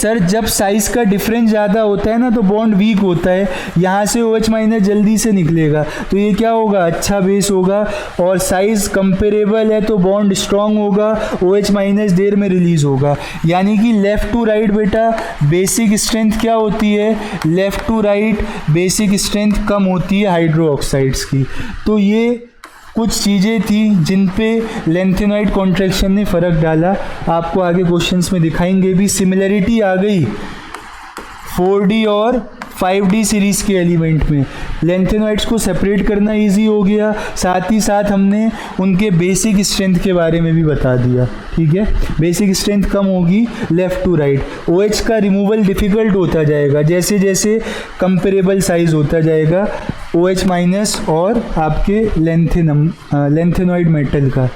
सर जब साइज का डिफरेंस ज़्यादा होता है ना तो बॉन्ड वीक होता है, यहाँ से OH माइनस जल्दी से निकलेगा, तो ये क्या होगा, अच्छा बेस होगा, और साइज कंपेरेबल है तो बॉन्ड स्ट्रांग होगा, OH माइनस देर में रिलीज होगा। यानी कि लेफ़्ट टू राइट बेटा बेसिक स्ट्रेंथ क्या होती है, left to right basic strength कम होती है हाइड्रो ऑक्साइड्स की। तो ये कुछ चीज़ें थी जिन पे लेंथेनॉइड कॉन्ट्रैक्शन ने फ़र्क डाला, आपको आगे क्वेश्चंस में दिखाएंगे भी। सिमिलरिटी आ गई 4D और 5D सीरीज़ के एलिमेंट में, लेंथेनॉइड्स को सेपरेट करना इजी हो गया, साथ ही साथ हमने उनके बेसिक स्ट्रेंथ के बारे में भी बता दिया। ठीक है, बेसिक स्ट्रेंथ कम होगी लेफ़्ट टू राइट, OH का रिमूवल डिफ़िकल्ट होता जाएगा जैसे जैसे कंपेरेबल साइज होता जाएगा OH माइनस और आपके लेंथेनॉइड मेटल का।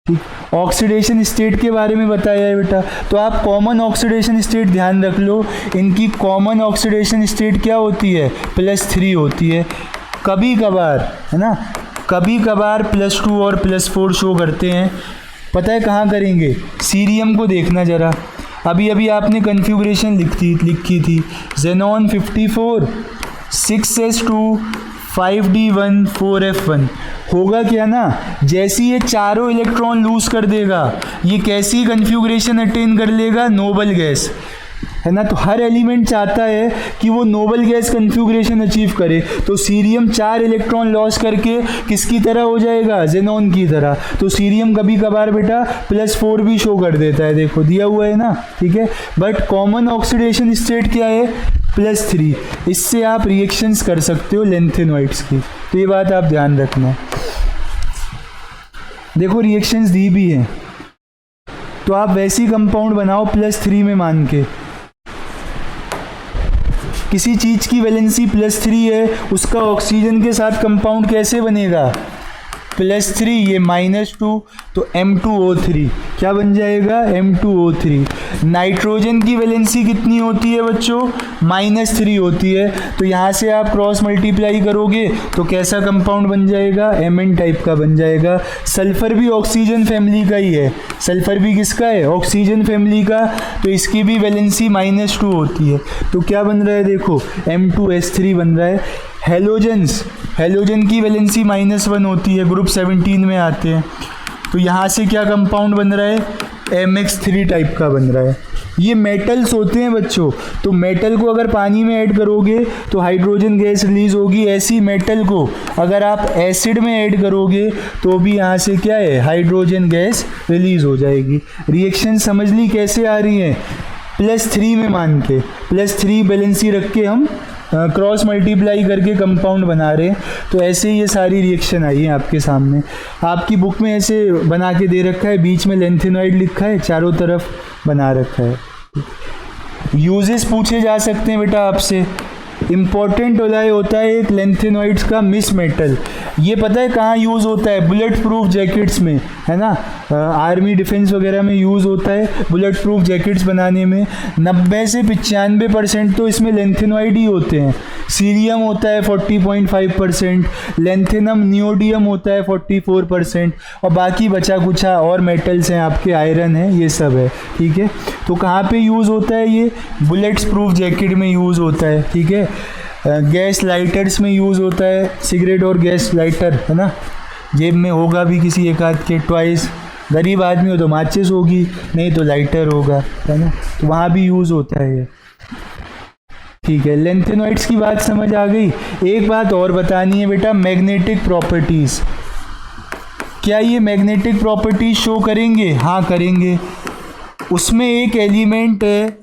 ठीक, ऑक्सीडेशन स्टेट के बारे में बताया है बेटा, तो आप कॉमन ऑक्सीडेशन स्टेट ध्यान रख लो, इनकी कॉमन ऑक्सीडेशन स्टेट क्या होती है, +3 होती है। कभी कभार, है ना, कभी कभार +2 और +4 शो करते हैं। पता है कहाँ करेंगे, सीरियम को देखना ज़रा, अभी अभी आपने कन्फिग्रेशन लिखी थी, ज़ेनॉन 54 6s2 5d1 4f1, होगा क्या ना, जैसे ये चारों इलेक्ट्रॉन लूज कर देगा, ये कैसी कन्फिग्रेशन अटेन कर लेगा, नोबल गैस, है ना। तो हर एलिमेंट चाहता है कि वो नोबल गैस कन्फिग्रेशन अचीव करे, तो सीरियम 4 इलेक्ट्रॉन लॉस करके किसकी तरह हो जाएगा, ज़ेनॉन की तरह। तो सीरियम कभी कभार बेटा +4 भी शो कर देता है, देखो दिया हुआ है ना, ठीक है। बट कॉमन ऑक्सीडेशन स्टेट क्या है, +3, इससे आप रिएक्शंस कर सकते हो लेंथेनॉइड्स की, तो ये बात आप ध्यान रखना। देखो रिएक्शंस दी भी हैं, तो आप वैसी कंपाउंड बनाओ +3 में मान के। किसी चीज़ की वैलेंसी +3 है, उसका ऑक्सीजन के साथ कंपाउंड कैसे बनेगा, +3, ये -2, तो M2O3 क्या बन जाएगा, M2O3। नाइट्रोजन की वैलेंसी कितनी होती है बच्चों, -3 होती है, तो यहाँ से आप क्रॉस मल्टीप्लाई करोगे तो कैसा कंपाउंड बन जाएगा, Mn टाइप का बन जाएगा। सल्फर भी ऑक्सीजन फैमिली का ही है, सल्फर भी किसका है, ऑक्सीजन फैमिली का, तो इसकी भी वैलेंसी -2 होती है, तो क्या बन रहा है, देखो M2S3 बन रहा है। हेलोजन की वैलेंसी -1 होती है, ग्रुप 17 में आते हैं, तो यहाँ से क्या कंपाउंड बन रहा है, MX3 टाइप का बन रहा है। ये मेटल्स होते हैं बच्चों, तो मेटल को अगर पानी में ऐड करोगे तो हाइड्रोजन गैस रिलीज होगी, ऐसी मेटल को अगर आप एसिड में ऐड करोगे तो भी यहाँ से क्या है, हाइड्रोजन गैस रिलीज हो जाएगी। रिएक्शन समझ ली कैसे आ रही है, +3 में मान के, +3 वैलेंसी रख के हम क्रॉस मल्टीप्लाई करके कंपाउंड बना रहे हैं, तो ऐसे ही ये सारी रिएक्शन आई है आपके सामने। आपकी बुक में ऐसे बना के दे रखा है, बीच में लेंथेनॉइड लिखा है, चारों तरफ बना रखा है। यूजेस पूछे जा सकते हैं बेटा आपसे, इम्पॉर्टेंट होता है एक लेंथेनॉइड्स का मिस मेटल, ये पता है कहाँ यूज़ होता है, बुलेट प्रूफ जैकेट्स में, है ना, आर्मी डिफेंस वगैरह में यूज़ होता है बुलेट प्रूफ जैकेट्स बनाने में। 90 से 95% तो इसमें लेंथेनॉइड ही होते हैं। सीरियम होता है 40.5%, लेंथेनम नियोडियम होता है 44%, और बाकी बचा कुछा और मेटल्स हैं आपके, आयरन है, ये सब है, ठीक है। तो कहाँ पे यूज़ होता है, ये बुलेट्स प्रूफ जैकेट में यूज़ होता है, ठीक है। गैस लाइटर्स में यूज़ होता है, सिगरेट और गैस लाइटर, है ना, जेब में होगा भी किसी एक आध के, ट्वाइस, गरीब आदमी हो तो माचिस होगी, नहीं तो लाइटर होगा, है ना, तो वहाँ भी यूज़ होता है ये, ठीक है। लेंथेनॉइड्स की बात समझ आ गई। एक बात और बतानी है बेटा, मैग्नेटिक प्रॉपर्टीज़, क्या ये मैग्नेटिक प्रॉपर्टीज शो करेंगे, हाँ करेंगे। उसमें एक एलिमेंट है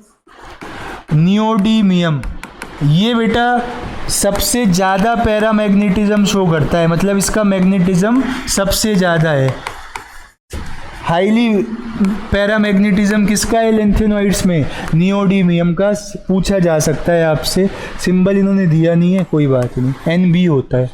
नियोडीमियम, ये बेटा सबसे ज़्यादा पैरामैग्नेटिज्म शो करता है, मतलब इसका मैग्नेटिज्म सबसे ज़्यादा है। हाईली पैरामैग्नेटिज्म किसका है लेंथेनॉइड्स में, नियोडीमियम का। पूछा जा सकता है आपसे, सिंबल इन्होंने दिया नहीं है, कोई बात नहीं, NB होता है,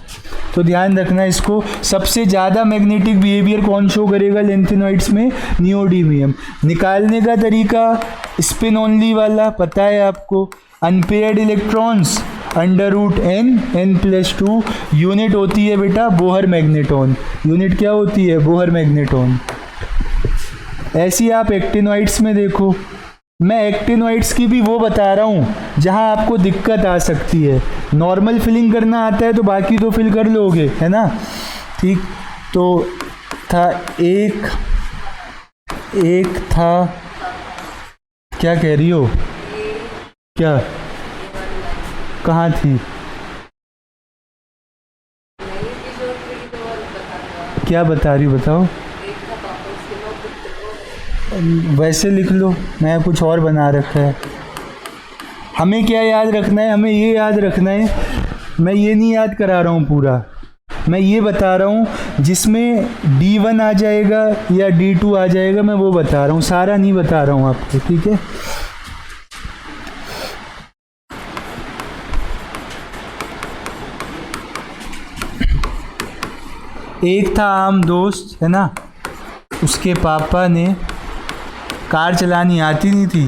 तो ध्यान रखना इसको। सबसे ज़्यादा मैग्नेटिक बिहेवियर कौन शो करेगा लेंथेनॉइड्स में, नियोडीमियम। निकालने का तरीका स्पिन ओनली वाला पता है आपको, अनपेयर्ड इलेक्ट्रॉन्स √n+2, यूनिट होती है बेटा बोहर मैग्नेटॉन, यूनिट क्या होती है, बोहर मैग्नेटॉन। ऐसी आप एक्टिनॉइड्स में देखो, मैं एक्टिनोइड्स की भी वो बता रहा हूँ जहाँ आपको दिक्कत आ सकती है। नॉर्मल फिलिंग करना आता है तो बाकी तो फिल कर लोगे, है ना। ठीक, तो था एक था, क्या कह रही हो, क्या, कहाँ थी, क्या बता रही हो बताओ। वैसे लिख लो, मैं कुछ और बना रखा है। हमें क्या याद रखना है, हमें ये याद रखना है, मैं ये नहीं याद करा रहा हूँ पूरा, मैं ये बता रहा हूँ जिसमें D1 आ जाएगा या D2 आ जाएगा, मैं वो बता रहा हूँ, सारा नहीं बता रहा हूँ आपको, ठीक है। एक था आम दोस्त, है ना, उसके पापा ने कार चलानी आती नहीं थी,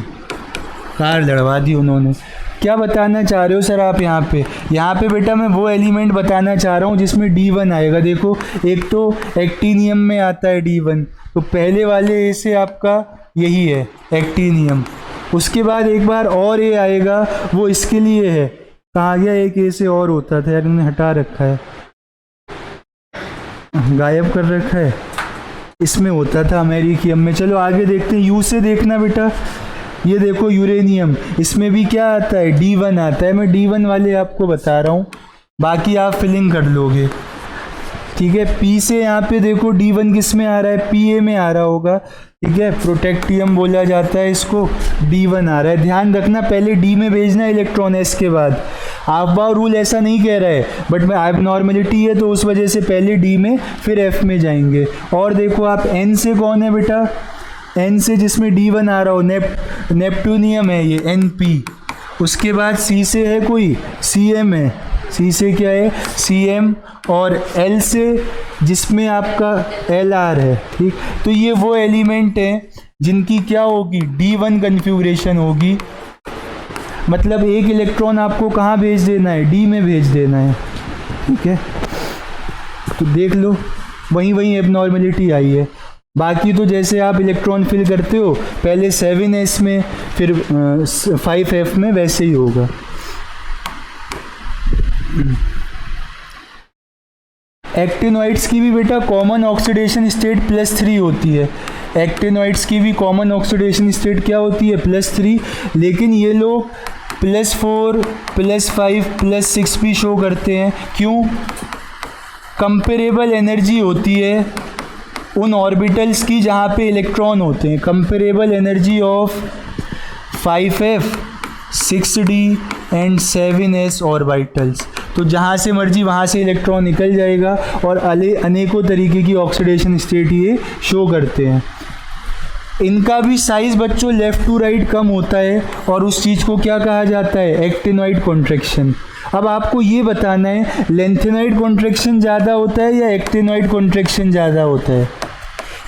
कार लड़वा दी उन्होंने। क्या बताना चाह रहे हो सर आप यहाँ पे बेटा मैं वो एलिमेंट बताना चाह रहा हूँ जिसमें D1 आएगा। देखो एक तो एक्टिनियम में आता है D1, तो पहले वाले ए से आपका यही है एक्टिनियम। उसके बाद एक बार और ए आएगा, वो इसके लिए है, कहाँ गया, एक ए से और होता था यार, उन्होंने हटा रखा है, गायब कर रखा है, इसमें होता था अमेरिकियम में। चलो आगे देखते हैं, यू से देखना बेटा, ये देखो यूरेनियम, इसमें भी क्या आता है, D1 आता है। मैं D1 वाले आपको बता रहा हूँ, बाकी आप फिलिंग कर लोगे, ठीक है। P से यहाँ पे देखो D1 किस में आ रहा है, PA में आ रहा होगा, ठीक है, प्रोटेक्टियम बोला जाता है इसको, D1 आ रहा है। ध्यान रखना पहले D में भेजना इलेक्ट्रॉन S के बाद, आफ्बाउ रूल ऐसा नहीं कह रहा है, बट में अब नॉर्मलिटी है तो उस वजह से पहले D में फिर F में जाएंगे। और देखो आप N से कौन है बेटा, N से जिसमें D1 आ रहा हो, नेप्टूनियम है ये, NP। उसके बाद C से है कोई, CM है, C से क्या है, CM। और L से जिसमें आपका LR है, ठीक। तो ये वो एलिमेंट हैं जिनकी क्या होगी, D1 कन्फिग्रेशन होगी, मतलब एक इलेक्ट्रॉन आपको कहाँ भेज देना है, D में भेज देना है, ठीक है। तो देख लो वहीं एबनॉर्मलिटी आई है। बाकी तो जैसे आप इलेक्ट्रॉन फिल करते हो पहले 7s में फिर 5f में, वैसे ही होगा। एक्टिनोइड्स की भी बेटा कॉमन ऑक्सीडेशन स्टेट +3 होती है। एक्टिनोइड्स की भी कॉमन ऑक्सीडेशन स्टेट क्या होती है, +3, लेकिन ये लोग +4, +5, +6 भी शो करते हैं। क्यों, कंपेरेबल एनर्जी होती है उन ऑर्बिटल्स की जहाँ पे इलेक्ट्रॉन होते हैं। Comparable energy of 5f, 6d and 7s orbitals. तो जहाँ से मर्जी वहाँ से इलेक्ट्रॉन निकल जाएगा और अनेकों तरीके की ऑक्सीडेशन स्टेट ये शो करते हैं। इनका भी साइज़ बच्चों लेफ़्ट टू राइट कम होता है और उस चीज़ को क्या कहा जाता है, एक्टिनोइड कॉन्ट्रैक्शन। अब आपको ये बताना है लेंथेनॉइड कॉन्ट्रैक्शन ज़्यादा होता है या एक्टिनोइड कॉन्ट्रैक्शन ज़्यादा होता है।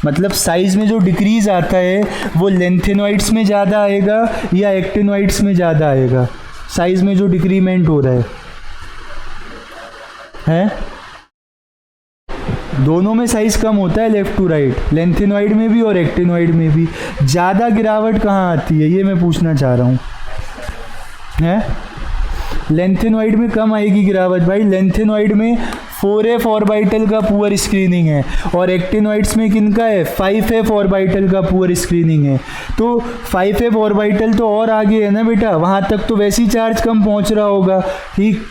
मतलब साइज़ में जो डिक्रीज़ आता है वो लेंथेनॉइड्स में ज़्यादा आएगा या एक्टिनोइड्स में ज़्यादा आएगा, साइज़ में जो डिक्रीमेंट हो रहा है? दोनों में साइज़ कम होता है लेफ़्ट टू राइट, लेंथेनॉइड में भी और एक्टिनोइड में भी। ज़्यादा गिरावट कहाँ आती है ये मैं पूछना चाह रहा हूँ, है? लेंथेनॉइड में कम आएगी गिरावट भाई। लेंथेनॉइड में 4f ऑर्बिटल का पुअर स्क्रीनिंग है और एक्टिनोइड्स में किनका है, 5f ऑर्बिटल का पुअर स्क्रीनिंग है। तो 5f ऑर्बिटल तो और आगे है ना बेटा, वहाँ तक तो वैसे ही चार्ज कम पहुँच रहा होगा, ठीक।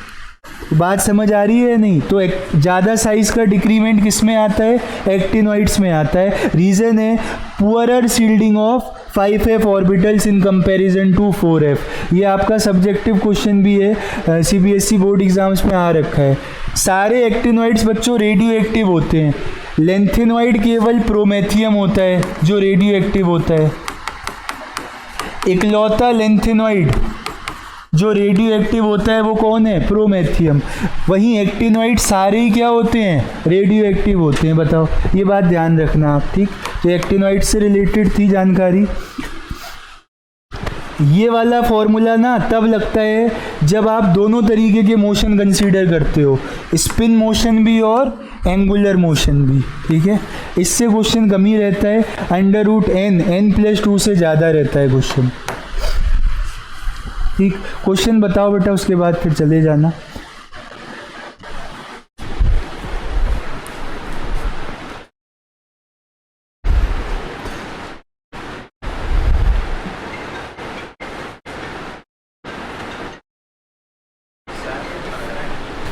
बात समझ आ रही है नहीं? तो ज़्यादा साइज़ का डिक्रीमेंट किस में आता है, एक्टिनोइड्स में आता है। रीज़न है poorer shielding of 5f orbitals in comparison to 4f। ये आपका सब्जेक्टिव क्वेश्चन भी है, CBSE बोर्ड एग्जाम्स में आ रखा है। सारे एक्टिनोइड्स बच्चों रेडियो एक्टिव होते हैं, लेंथेनॉइड केवल प्रोमेथियम होता है जो रेडियो एक्टिव होता है। इकलौता लेंथेनॉइड जो रेडियो एक्टिव होता है वो कौन है, प्रोमेथियम। वहीं एक्टिनोइड सारे ही क्या होते हैं, रेडियो एक्टिव होते हैं। बताओ, ये बात ध्यान रखना आप, ठीक। तो एक्टिनोइड से रिलेटेड थी जानकारी। ये वाला फॉर्मूला ना तब लगता है जब आप दोनों तरीके के मोशन कंसीडर करते हो, स्पिन मोशन भी और एंगुलर मोशन भी, ठीक है। इससे क्वेश्चन कम ही रहता है, √n, n+2 से ज़्यादा रहता है क्वेश्चन। ठीक, क्वेश्चन बताओ बेटा, उसके बाद फिर चले जाना।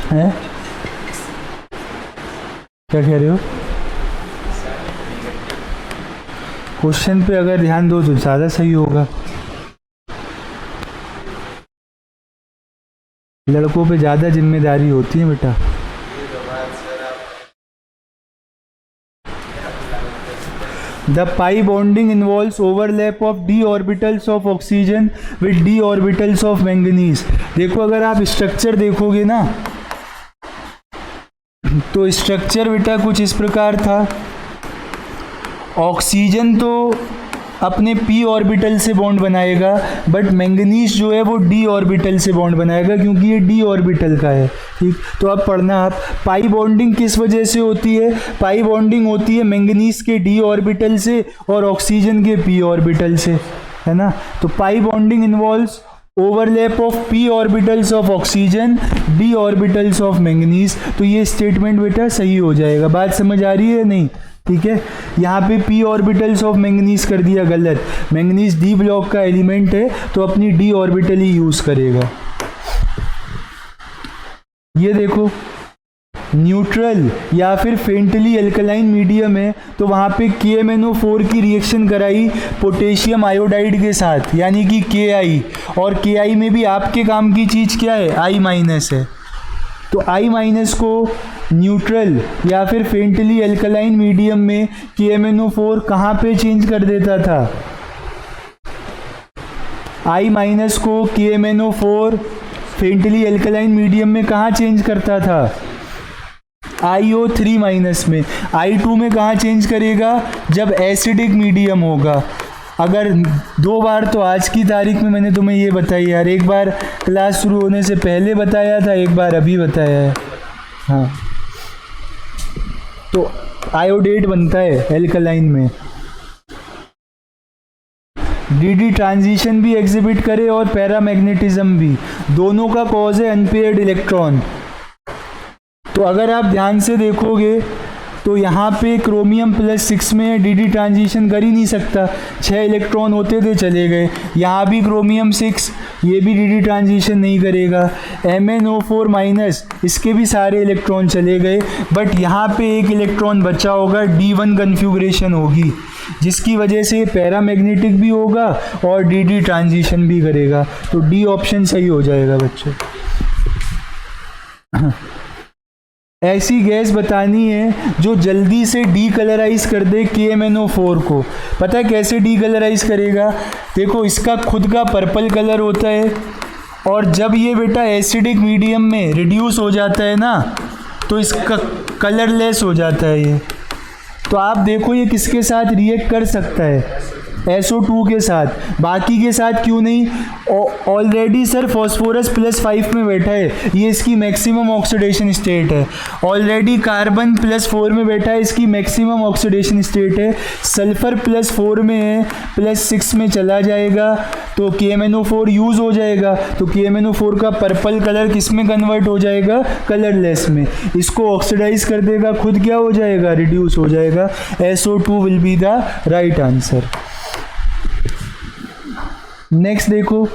हैं, क्या कह रहे हो? क्वेश्चन पे अगर ध्यान दो तो ज़्यादा सही होगा। लड़कों पे ज़्यादा जिम्मेदारी होती है बेटा। The pi bonding involves overlap of d orbitals of oxygen with d orbitals of manganese। देखो अगर आप स्ट्रक्चर देखोगे ना तो स्ट्रक्चर बेटा कुछ इस प्रकार था। ऑक्सीजन तो अपने p ऑर्बिटल से बॉन्ड बनाएगा, बट मैंगनीज जो है वो d ऑर्बिटल से बॉन्ड बनाएगा क्योंकि ये d ऑर्बिटल का है। ठीक, तो अब पढ़ना आप, पाई बॉन्डिंग किस वजह से होती है? पाई बॉन्डिंग होती है मैंगनीज के d ऑर्बिटल से और ऑक्सीजन के p ऑर्बिटल से, है ना। तो pi bonding involves overlap of p orbitals of oxygen, d orbitals of manganese. तो ये स्टेटमेंट बेटा सही हो जाएगा। बात समझ आ रही है नहीं? ठीक है, यहाँ पे p ऑर्बिटल्स ऑफ मैंगनीज कर दिया गलत। मैंगनीज d ब्लॉक का एलिमेंट है तो अपनी d ऑर्बिटल ही यूज करेगा। ये देखो, न्यूट्रल या फिर फेंटली एल्कलाइन मीडियम है तो वहाँ पे KMnO4 की रिएक्शन कराई पोटेशियम आयोडाइड के साथ, यानी कि Ki, और Ki में भी आपके काम की चीज़ क्या है? I- है। तो I- को न्यूट्रल या फिर फेंटली एल्कलाइन मीडियम में KMnO4 कहाँ पे चेंज कर देता था? I- को KMnO4 फेंटली एल्कलाइन मीडियम में कहाँ चेंज करता था? IO3- में। I2 में कहाँ चेंज करेगा? जब एसिडिक मीडियम होगा। अगर दो बार तो आज की तारीख में मैंने तुम्हें ये बताई यार, एक बार क्लास शुरू होने से पहले बताया था, एक बार अभी बताया है। हाँ, तो आयोडेट बनता है एल्कलाइन में। डी ट्रांजिशन भी एग्जिबिट करे और पैरामैग्नेटिज्म भी, दोनों का कॉज है अनपेयर्ड इलेक्ट्रॉन। तो अगर आप ध्यान से देखोगे तो यहाँ पे क्रोमियम +6 में डी ट्रांजिशन कर ही नहीं सकता, 6 इलेक्ट्रॉन होते थे चले गए। यहाँ भी क्रोमियम 6, ये भी डी ट्रांजिशन नहीं करेगा। MnO4- इसके भी सारे इलेक्ट्रॉन चले गए, बट यहाँ पे एक इलेक्ट्रॉन बचा होगा, D1 कन्फ्यूग्रेशन होगी, जिसकी वजह से पैरामैग्नेटिक भी होगा और डी ट्रांजिशन भी करेगा। तो डी ऑप्शन सही हो जाएगा बच्चों। ऐसी गैस बतानी है जो जल्दी से डीकलराइज कर दे KMnO4 को। पता है कैसे डीकलराइज करेगा? देखो, इसका खुद का पर्पल कलर होता है और जब ये बेटा एसिडिक मीडियम में रिड्यूस हो जाता है ना तो इसका कलरलेस हो जाता है ये। तो आप देखो ये किसके साथ रिएक्ट कर सकता है? SO2 के साथ, बाकी के साथ क्यों नहीं? ऑलरेडी सर फॉस्फोरस +5 में बैठा है, ये इसकी मैक्सिमम ऑक्सीडेशन स्टेट है। ऑलरेडी कार्बन +4 में बैठा है, इसकी मैक्सिमम ऑक्सीडेशन स्टेट है। सल्फर +4 में है, +6 में चला जाएगा तो KMnO4 यूज़ हो जाएगा। तो KMnO4 का पर्पल कलर किस में कन्वर्ट हो जाएगा? कलरलेस में। इसको ऑक्सीडाइज कर देगा, खुद क्या हो जाएगा? रिड्यूस हो जाएगा। SO2 will be the right answer. Next देखो,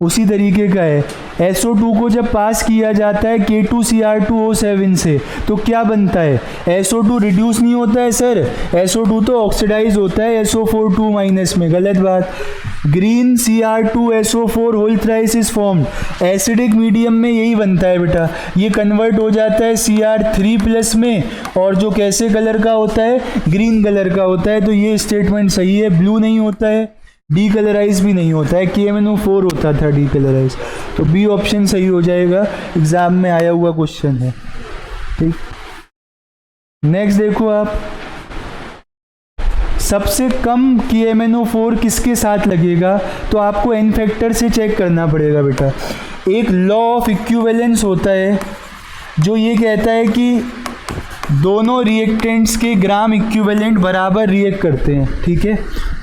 उसी तरीके का है। SO2 को जब पास किया जाता है K2Cr2O7 से तो क्या बनता है? SO2 रिड्यूस नहीं होता है सर, SO2 तो ऑक्सीडाइज होता है SO4 में। गलत बात। Green Cr2SO4 whole thrice is formed. Acidic medium में यही बनता है बेटा, ये कन्वर्ट हो जाता है Cr3+ में, और जो कैसे कलर का होता है? ग्रीन कलर का होता है। तो ये स्टेटमेंट सही है। ब्लू नहीं होता है, डीकलराइज भी नहीं होता है, KMnO4 होता था डीकलराइज। तो बी ऑप्शन सही हो जाएगा, एग्जाम में आया हुआ क्वेश्चन है। ठीक, नेक्स्ट देखो आप, सबसे कम KMnO4 किसके साथ लगेगा? तो आपको एन फैक्टर से चेक करना पड़ेगा बेटा। एक लॉ ऑफ इक्विवेलेंस होता है जो ये कहता है कि दोनों रिएक्टेंट्स के ग्राम इक्विवेलेंट बराबर रिएक्ट करते हैं। ठीक है,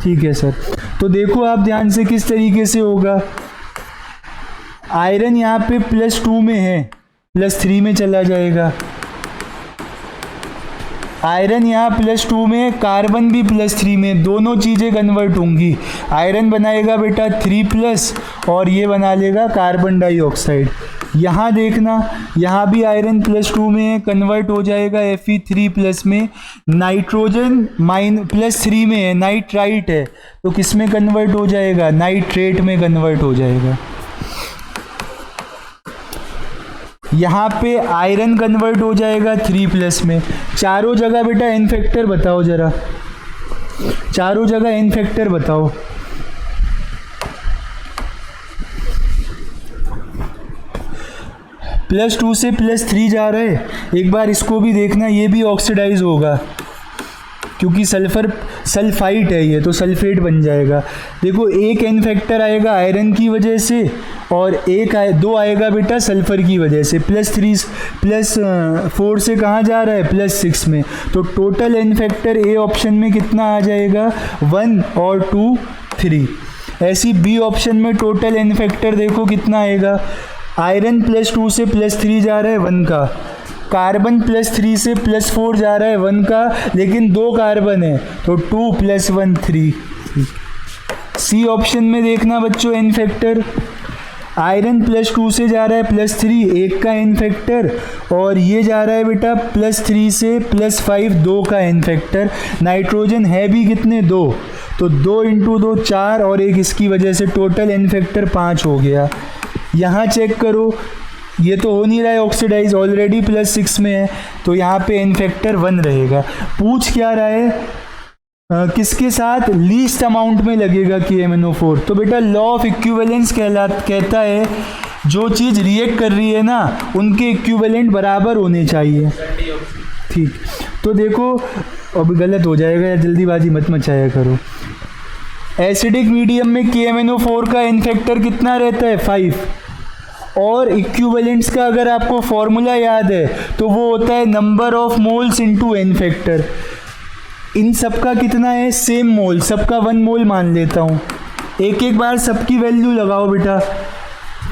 ठीक है सर। तो देखो आप ध्यान से किस तरीके से होगा। आयरन यहाँ पे +2 में है, +3 में चला जाएगा। आयरन यहाँ +2 में, कार्बन भी +3 में, दोनों चीज़ें कन्वर्ट होंगी। आयरन बनाएगा बेटा 3+ और ये बना लेगा कार्बन डाइऑक्साइड। यहाँ देखना, यहाँ भी आयरन +2 में है, कन्वर्ट हो जाएगा Fe3+ में। नाइट्रोजन +3 में है, नाइट्राइट है, तो किस में कन्वर्ट हो जाएगा? नाइट्रेट में कन्वर्ट हो जाएगा। यहाँ पे आयरन कन्वर्ट हो जाएगा 3+ में। चारों जगह बेटा एन फैक्टर बताओ जरा, चारों जगह एन फैक्टर बताओ। +2 से +3 जा रहा है, एक बार इसको भी देखना, ये भी ऑक्सीडाइज होगा क्योंकि सल्फर सल्फाइट है ये, तो सल्फेट बन जाएगा। देखो एक एन फैक्टर आएगा आयरन की वजह से और दो आएगा बेटा सल्फर की वजह से। +4 से कहाँ जा रहा है? +6 में। तो total n factor A option में कितना आ जाएगा? 1 और 2 3। ऐसी बी ऑप्शन में टोटल एन फैक्टर देखो कितना आएगा। आयरन +2 से +3 जा रहा है 1 का, कार्बन +3 से +4 जा रहा है 1 का, लेकिन 2 कार्बन है तो 2 + 1 3। सी ऑप्शन में देखना बच्चों एन फैक्टर, आयरन +2 से जा रहा है +3, 1 का एन फैक्टर, और ये जा रहा है बेटा +3 से +5, 2 का एन फैक्टर। नाइट्रोजन है भी कितने? 2, तो 2 × 2 4 और 1 इसकी वजह से टोटल एन फैक्टर 5 हो गया। यहाँ चेक करो, ये तो हो नहीं रहा है ऑक्सीडाइज, ऑलरेडी +6 में है, तो यहाँ पे एन फैक्टर 1 रहेगा। पूछ क्या रहा है? किसके साथ लीस्ट अमाउंट में लगेगा KMnO4? तो बेटा लॉ ऑफ इक्विवेलेंस कहता है जो चीज़ रिएक्ट कर रही है ना उनके इक्विवेलेंट बराबर होने चाहिए। ठीक, तो देखो अब गलत हो जाएगा, जल्दीबाजी मत मचाया करो। एसिडिक मीडियम में KMnO4 का एन फैक्टर कितना रहता है? 5। और इक्विवेलेंट्स का अगर आपको फॉर्मूला याद है तो वो होता है number of moles into N factor. इन सबका कितना है? सेम मोल, सबका 1 मोल मान लेता हूँ। एक एक बार सबकी वैल्यू लगाओ बेटा,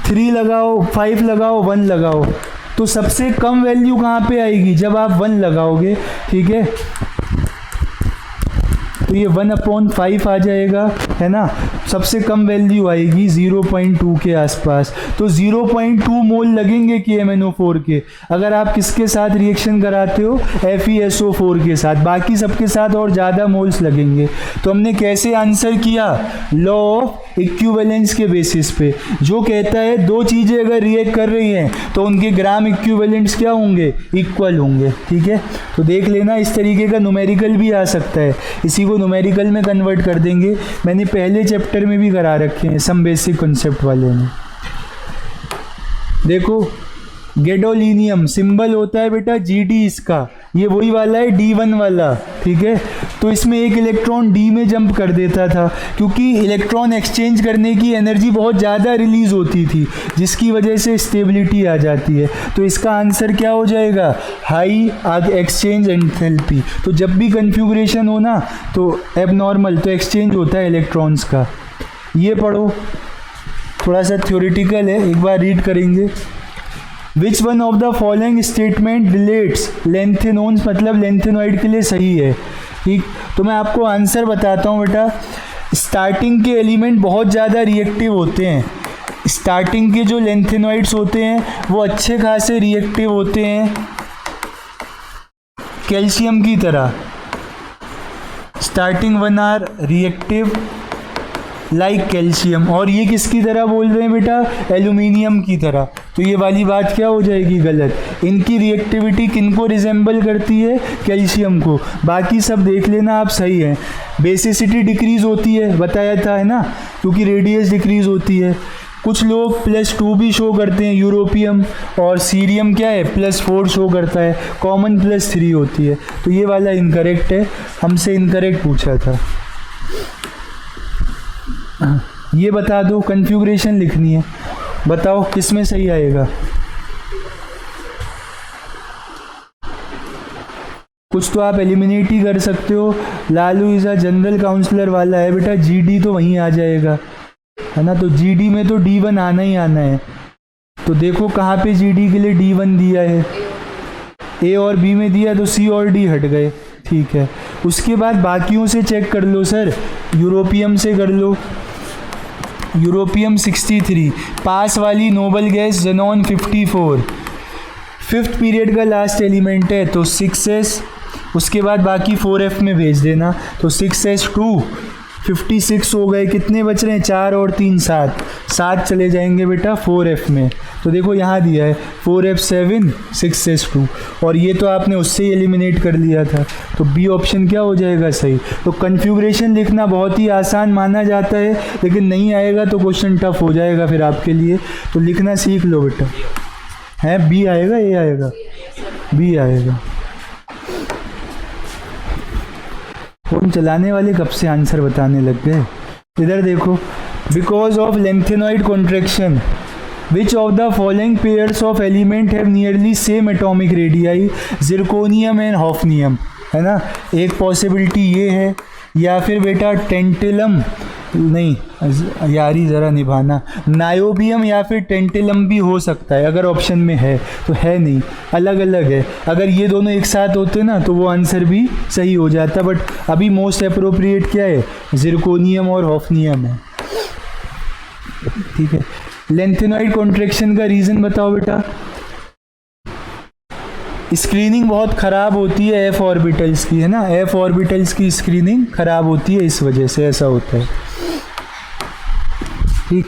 3 लगाओ, 5 लगाओ, 1 लगाओ, तो सबसे कम वैल्यू कहाँ पे आएगी? जब आप 1 लगाओगे। ठीक है, तो ये 1/5 आ जाएगा, है ना। सबसे कम वैल्यू आएगी 0.2 के आसपास, तो 0.2 मोल लगेंगे KMnO4 के अगर आप किसके साथ रिएक्शन कराते हो? FeSO4 के साथ। बाकी सबके साथ और ज़्यादा मोल्स लगेंगे। तो हमने कैसे आंसर किया? लॉ ऑफ इक्विवेलेंस के बेसिस पे, जो कहता है दो चीज़ें अगर रिएक्ट कर रही हैं तो उनके ग्राम इक्विवेलेंट्स क्या होंगे? इक्वल होंगे। ठीक है, तो देख लेना, इस तरीके का न्यूमेरिकल भी आ सकता है, इसी को न्यूमेरिकल में कन्वर्ट कर देंगे। मैंने पहले चैप्टर में भी करा रखे हैं, सम बेसिक कॉन्सेप्ट वाले में। देखो गैडोलीनियम सिंबल होता है बेटा Gd, इसका ये वही वाला है D1 वाला। ठीक है, तो इसमें एक इलेक्ट्रॉन D में जंप कर देता था क्योंकि इलेक्ट्रॉन एक्सचेंज करने की एनर्जी बहुत ज़्यादा रिलीज होती थी, जिसकी वजह से स्टेबिलिटी आ जाती है। तो इसका आंसर क्या हो जाएगा? High exchange enthalpy. तो जब भी कन्फ्यूग्रेशन हो ना तो एबनॉर्मल, तो एक्सचेंज होता है इलेक्ट्रॉन्स का। ये पढ़ो, थोड़ा सा थ्योरेटिकल है, एक बार रीड करेंगे। Which one of the following statement relates lanthanones, मतलब लेंथेनॉइड के लिए सही है। ठीक, तो मैं आपको आंसर बताता हूँ बेटा। स्टार्टिंग के एलिमेंट बहुत ज़्यादा रिएक्टिव होते हैं। स्टार्टिंग के जो लेंथेनॉइड्स होते हैं वो अच्छे खासे रिएक्टिव होते हैं, कैल्शियम की तरह। Starting 1 are reactive like calcium, और ये किसकी तरह बोल रहे हैं बेटा? एल्यूमिनियम की तरह। तो ये वाली बात क्या हो जाएगी? गलत। इनकी रिएक्टिविटी किनको रिजेंबल करती है? कैल्शियम को। बाकी सब देख लेना आप, सही है। बेसिसिटी डिक्रीज होती है, बताया था, है ना, क्योंकि रेडियस डिक्रीज होती है। कुछ लोग +2 भी शो करते हैं, यूरोपियम, और सीरियम क्या है? +4 शो करता है। कॉमन +3 होती है। तो ये वाला इनकरेक्ट है, हमसे इनकरेक्ट पूछा था। ये बता दो, कन्फ्यूग्रेशन लिखनी है, बताओ किस में सही आएगा? कुछ तो आप एलिमिनेट ही कर सकते हो। Lalu is a general counsellor वाला है बेटा, GD तो वहीं आ जाएगा, है ना। तो GD में तो D1 आना ही आना है। तो देखो कहाँ पे GD के लिए D1 दिया है, A और B में दिया, तो C और D हट गए, ठीक है। उसके बाद बाकियों से चेक कर लो सर, यूरोपियम से कर लो, यूरोपियम 63, पास वाली noble gas xenon 54, fifth period का लास्ट एलिमेंट है तो 6s, उसके बाद बाकी 4f में भेज देना, तो 6s2 56 हो गए, कितने बच रहे हैं, 4 और 3 7 चले जाएंगे बेटा 4f में। तो देखो यहाँ दिया है 4f7 6s2, और ये तो आपने उससे ही एलिमिनेट कर लिया था, तो बी ऑप्शन क्या हो जाएगा सही। तो कन्फिग्रेशन लिखना बहुत ही आसान माना जाता है, लेकिन नहीं आएगा तो क्वेश्चन टफ हो जाएगा फिर आपके लिए, तो लिखना सीख लो बेटा। है बी आएगा, ए आएगा, बी आएगा। फोन चलाने वाले कब से आंसर बताने लग गए। इधर देखो, because of lanthanoid contraction which of the following pairs of element have nearly same atomic radii, zirconium and hafnium, है ना, एक पॉसिबिलिटी ये है, या फिर बेटा टेंटिलम, नहीं यारी ज़रा निभाना, नायोबियम या फिर टेंटिलम भी हो सकता है अगर ऑप्शन में है, तो है नहीं, अलग अलग है। अगर ये दोनों एक साथ होते ना तो वो आंसर भी सही हो जाता, बट अभी मोस्ट अप्रोप्रिएट क्या है, जिरकोनियम और हॉफनियम है, ठीक है। लेंथेनॉइड कॉन्ट्रैक्शन का रीज़न बताओ बेटा। स्क्रीनिंग बहुत ख़राब होती है एफ ऑर्बिटल्स की, है ना, एफ ऑर्बिटल्स की स्क्रीनिंग ख़राब होती है, इस वजह से ऐसा होता है, ठीक।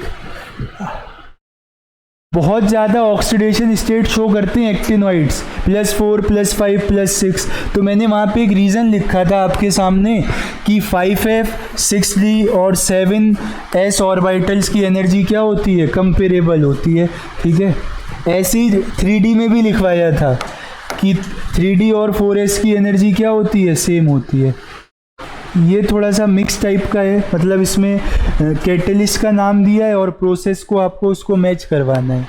बहुत ज़्यादा ऑक्सीडेशन स्टेट शो करते हैं एक्टिनॉइड्स, +4 +5 +6, तो मैंने वहाँ पे एक रीज़न लिखा था आपके सामने कि 5f 6d और 7s ऑर्बिटल्स की एनर्जी क्या होती है, कंपेरेबल होती है, ठीक है। ऐसे ही 3d में भी लिखवाया था कि 3d और 4s की एनर्जी क्या होती है, सेम होती है। ये थोड़ा सा मिक्स टाइप का है, मतलब इसमें कैटलिस्ट का नाम दिया है और प्रोसेस को आपको उसको मैच करवाना है।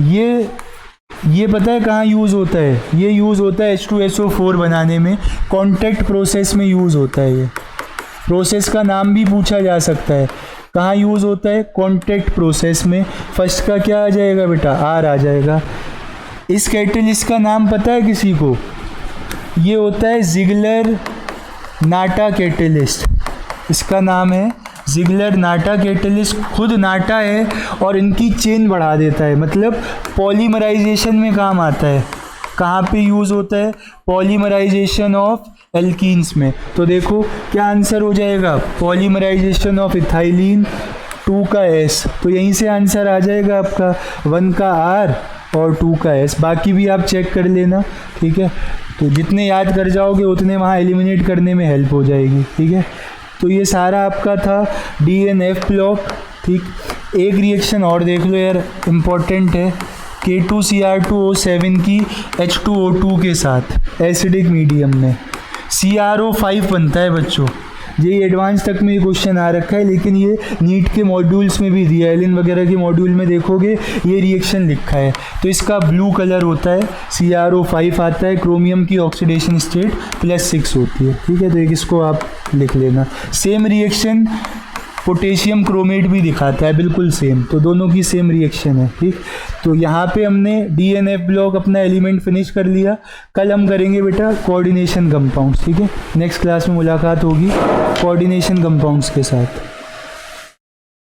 ये पता है कहाँ यूज़ होता है, ये यूज़ होता है H2SO4 बनाने में, कॉन्टैक्ट प्रोसेस में यूज़ होता है। ये प्रोसेस का नाम भी पूछा जा सकता है, कहाँ यूज़ होता है, कॉन्टैक्ट प्रोसेस में। फर्स्ट का क्या आ जाएगा बेटा, R आ जाएगा। इस कैटलिस्ट का नाम पता है किसी को, ये होता है जिगलर नाटा कैटलिस्ट, इसका नाम है जिगलर नाटा कैटलिस्ट। खुद नाटा है और इनकी चेन बढ़ा देता है, मतलब पॉलीमराइजेशन में काम आता है। कहाँ पे यूज़ होता है, पॉलीमराइजेशन ऑफ एल्कीन्स में। तो देखो क्या आंसर हो जाएगा, पॉलीमराइजेशन ऑफ इथाइलिन, 2 का S, तो यहीं से आंसर आ जाएगा आपका 1 का R और 2 का S। बाकी भी आप चेक कर लेना, ठीक है। तो जितने याद कर जाओगे उतने वहाँ एलिमिनेट करने में हेल्प हो जाएगी, ठीक है। तो ये सारा आपका था DNF ब्लॉक, ठीक। एक रिएक्शन और देख लो यार, इम्पॉर्टेंट है, K2Cr2O7 की H2O2 के साथ एसिडिक मीडियम में CrO5 बनता है बच्चों। ये एडवांस तक में ये क्वेश्चन आ रखा है, लेकिन ये नीट के मॉड्यूल्स में भी दिया है, एलिन वगैरह के मॉड्यूल में देखोगे ये रिएक्शन लिखा है। तो इसका ब्लू कलर होता है, CrO5 आता है, क्रोमियम की ऑक्सीडेशन स्टेट +6 होती है, ठीक है। तो एक इसको आप लिख लेना। सेम रिएक्शन पोटेशियम क्रोमेट भी दिखाता है, बिल्कुल सेम, तो दोनों की सेम रिएक्शन है, ठीक। तो यहाँ पे हमने DNF ब्लॉक अपना एलिमेंट फिनिश कर लिया। कल हम करेंगे बेटा कोऑर्डिनेशन कंपाउंड्स, ठीक है। नेक्स्ट क्लास में मुलाकात होगी कोऑर्डिनेशन कंपाउंड्स के साथ।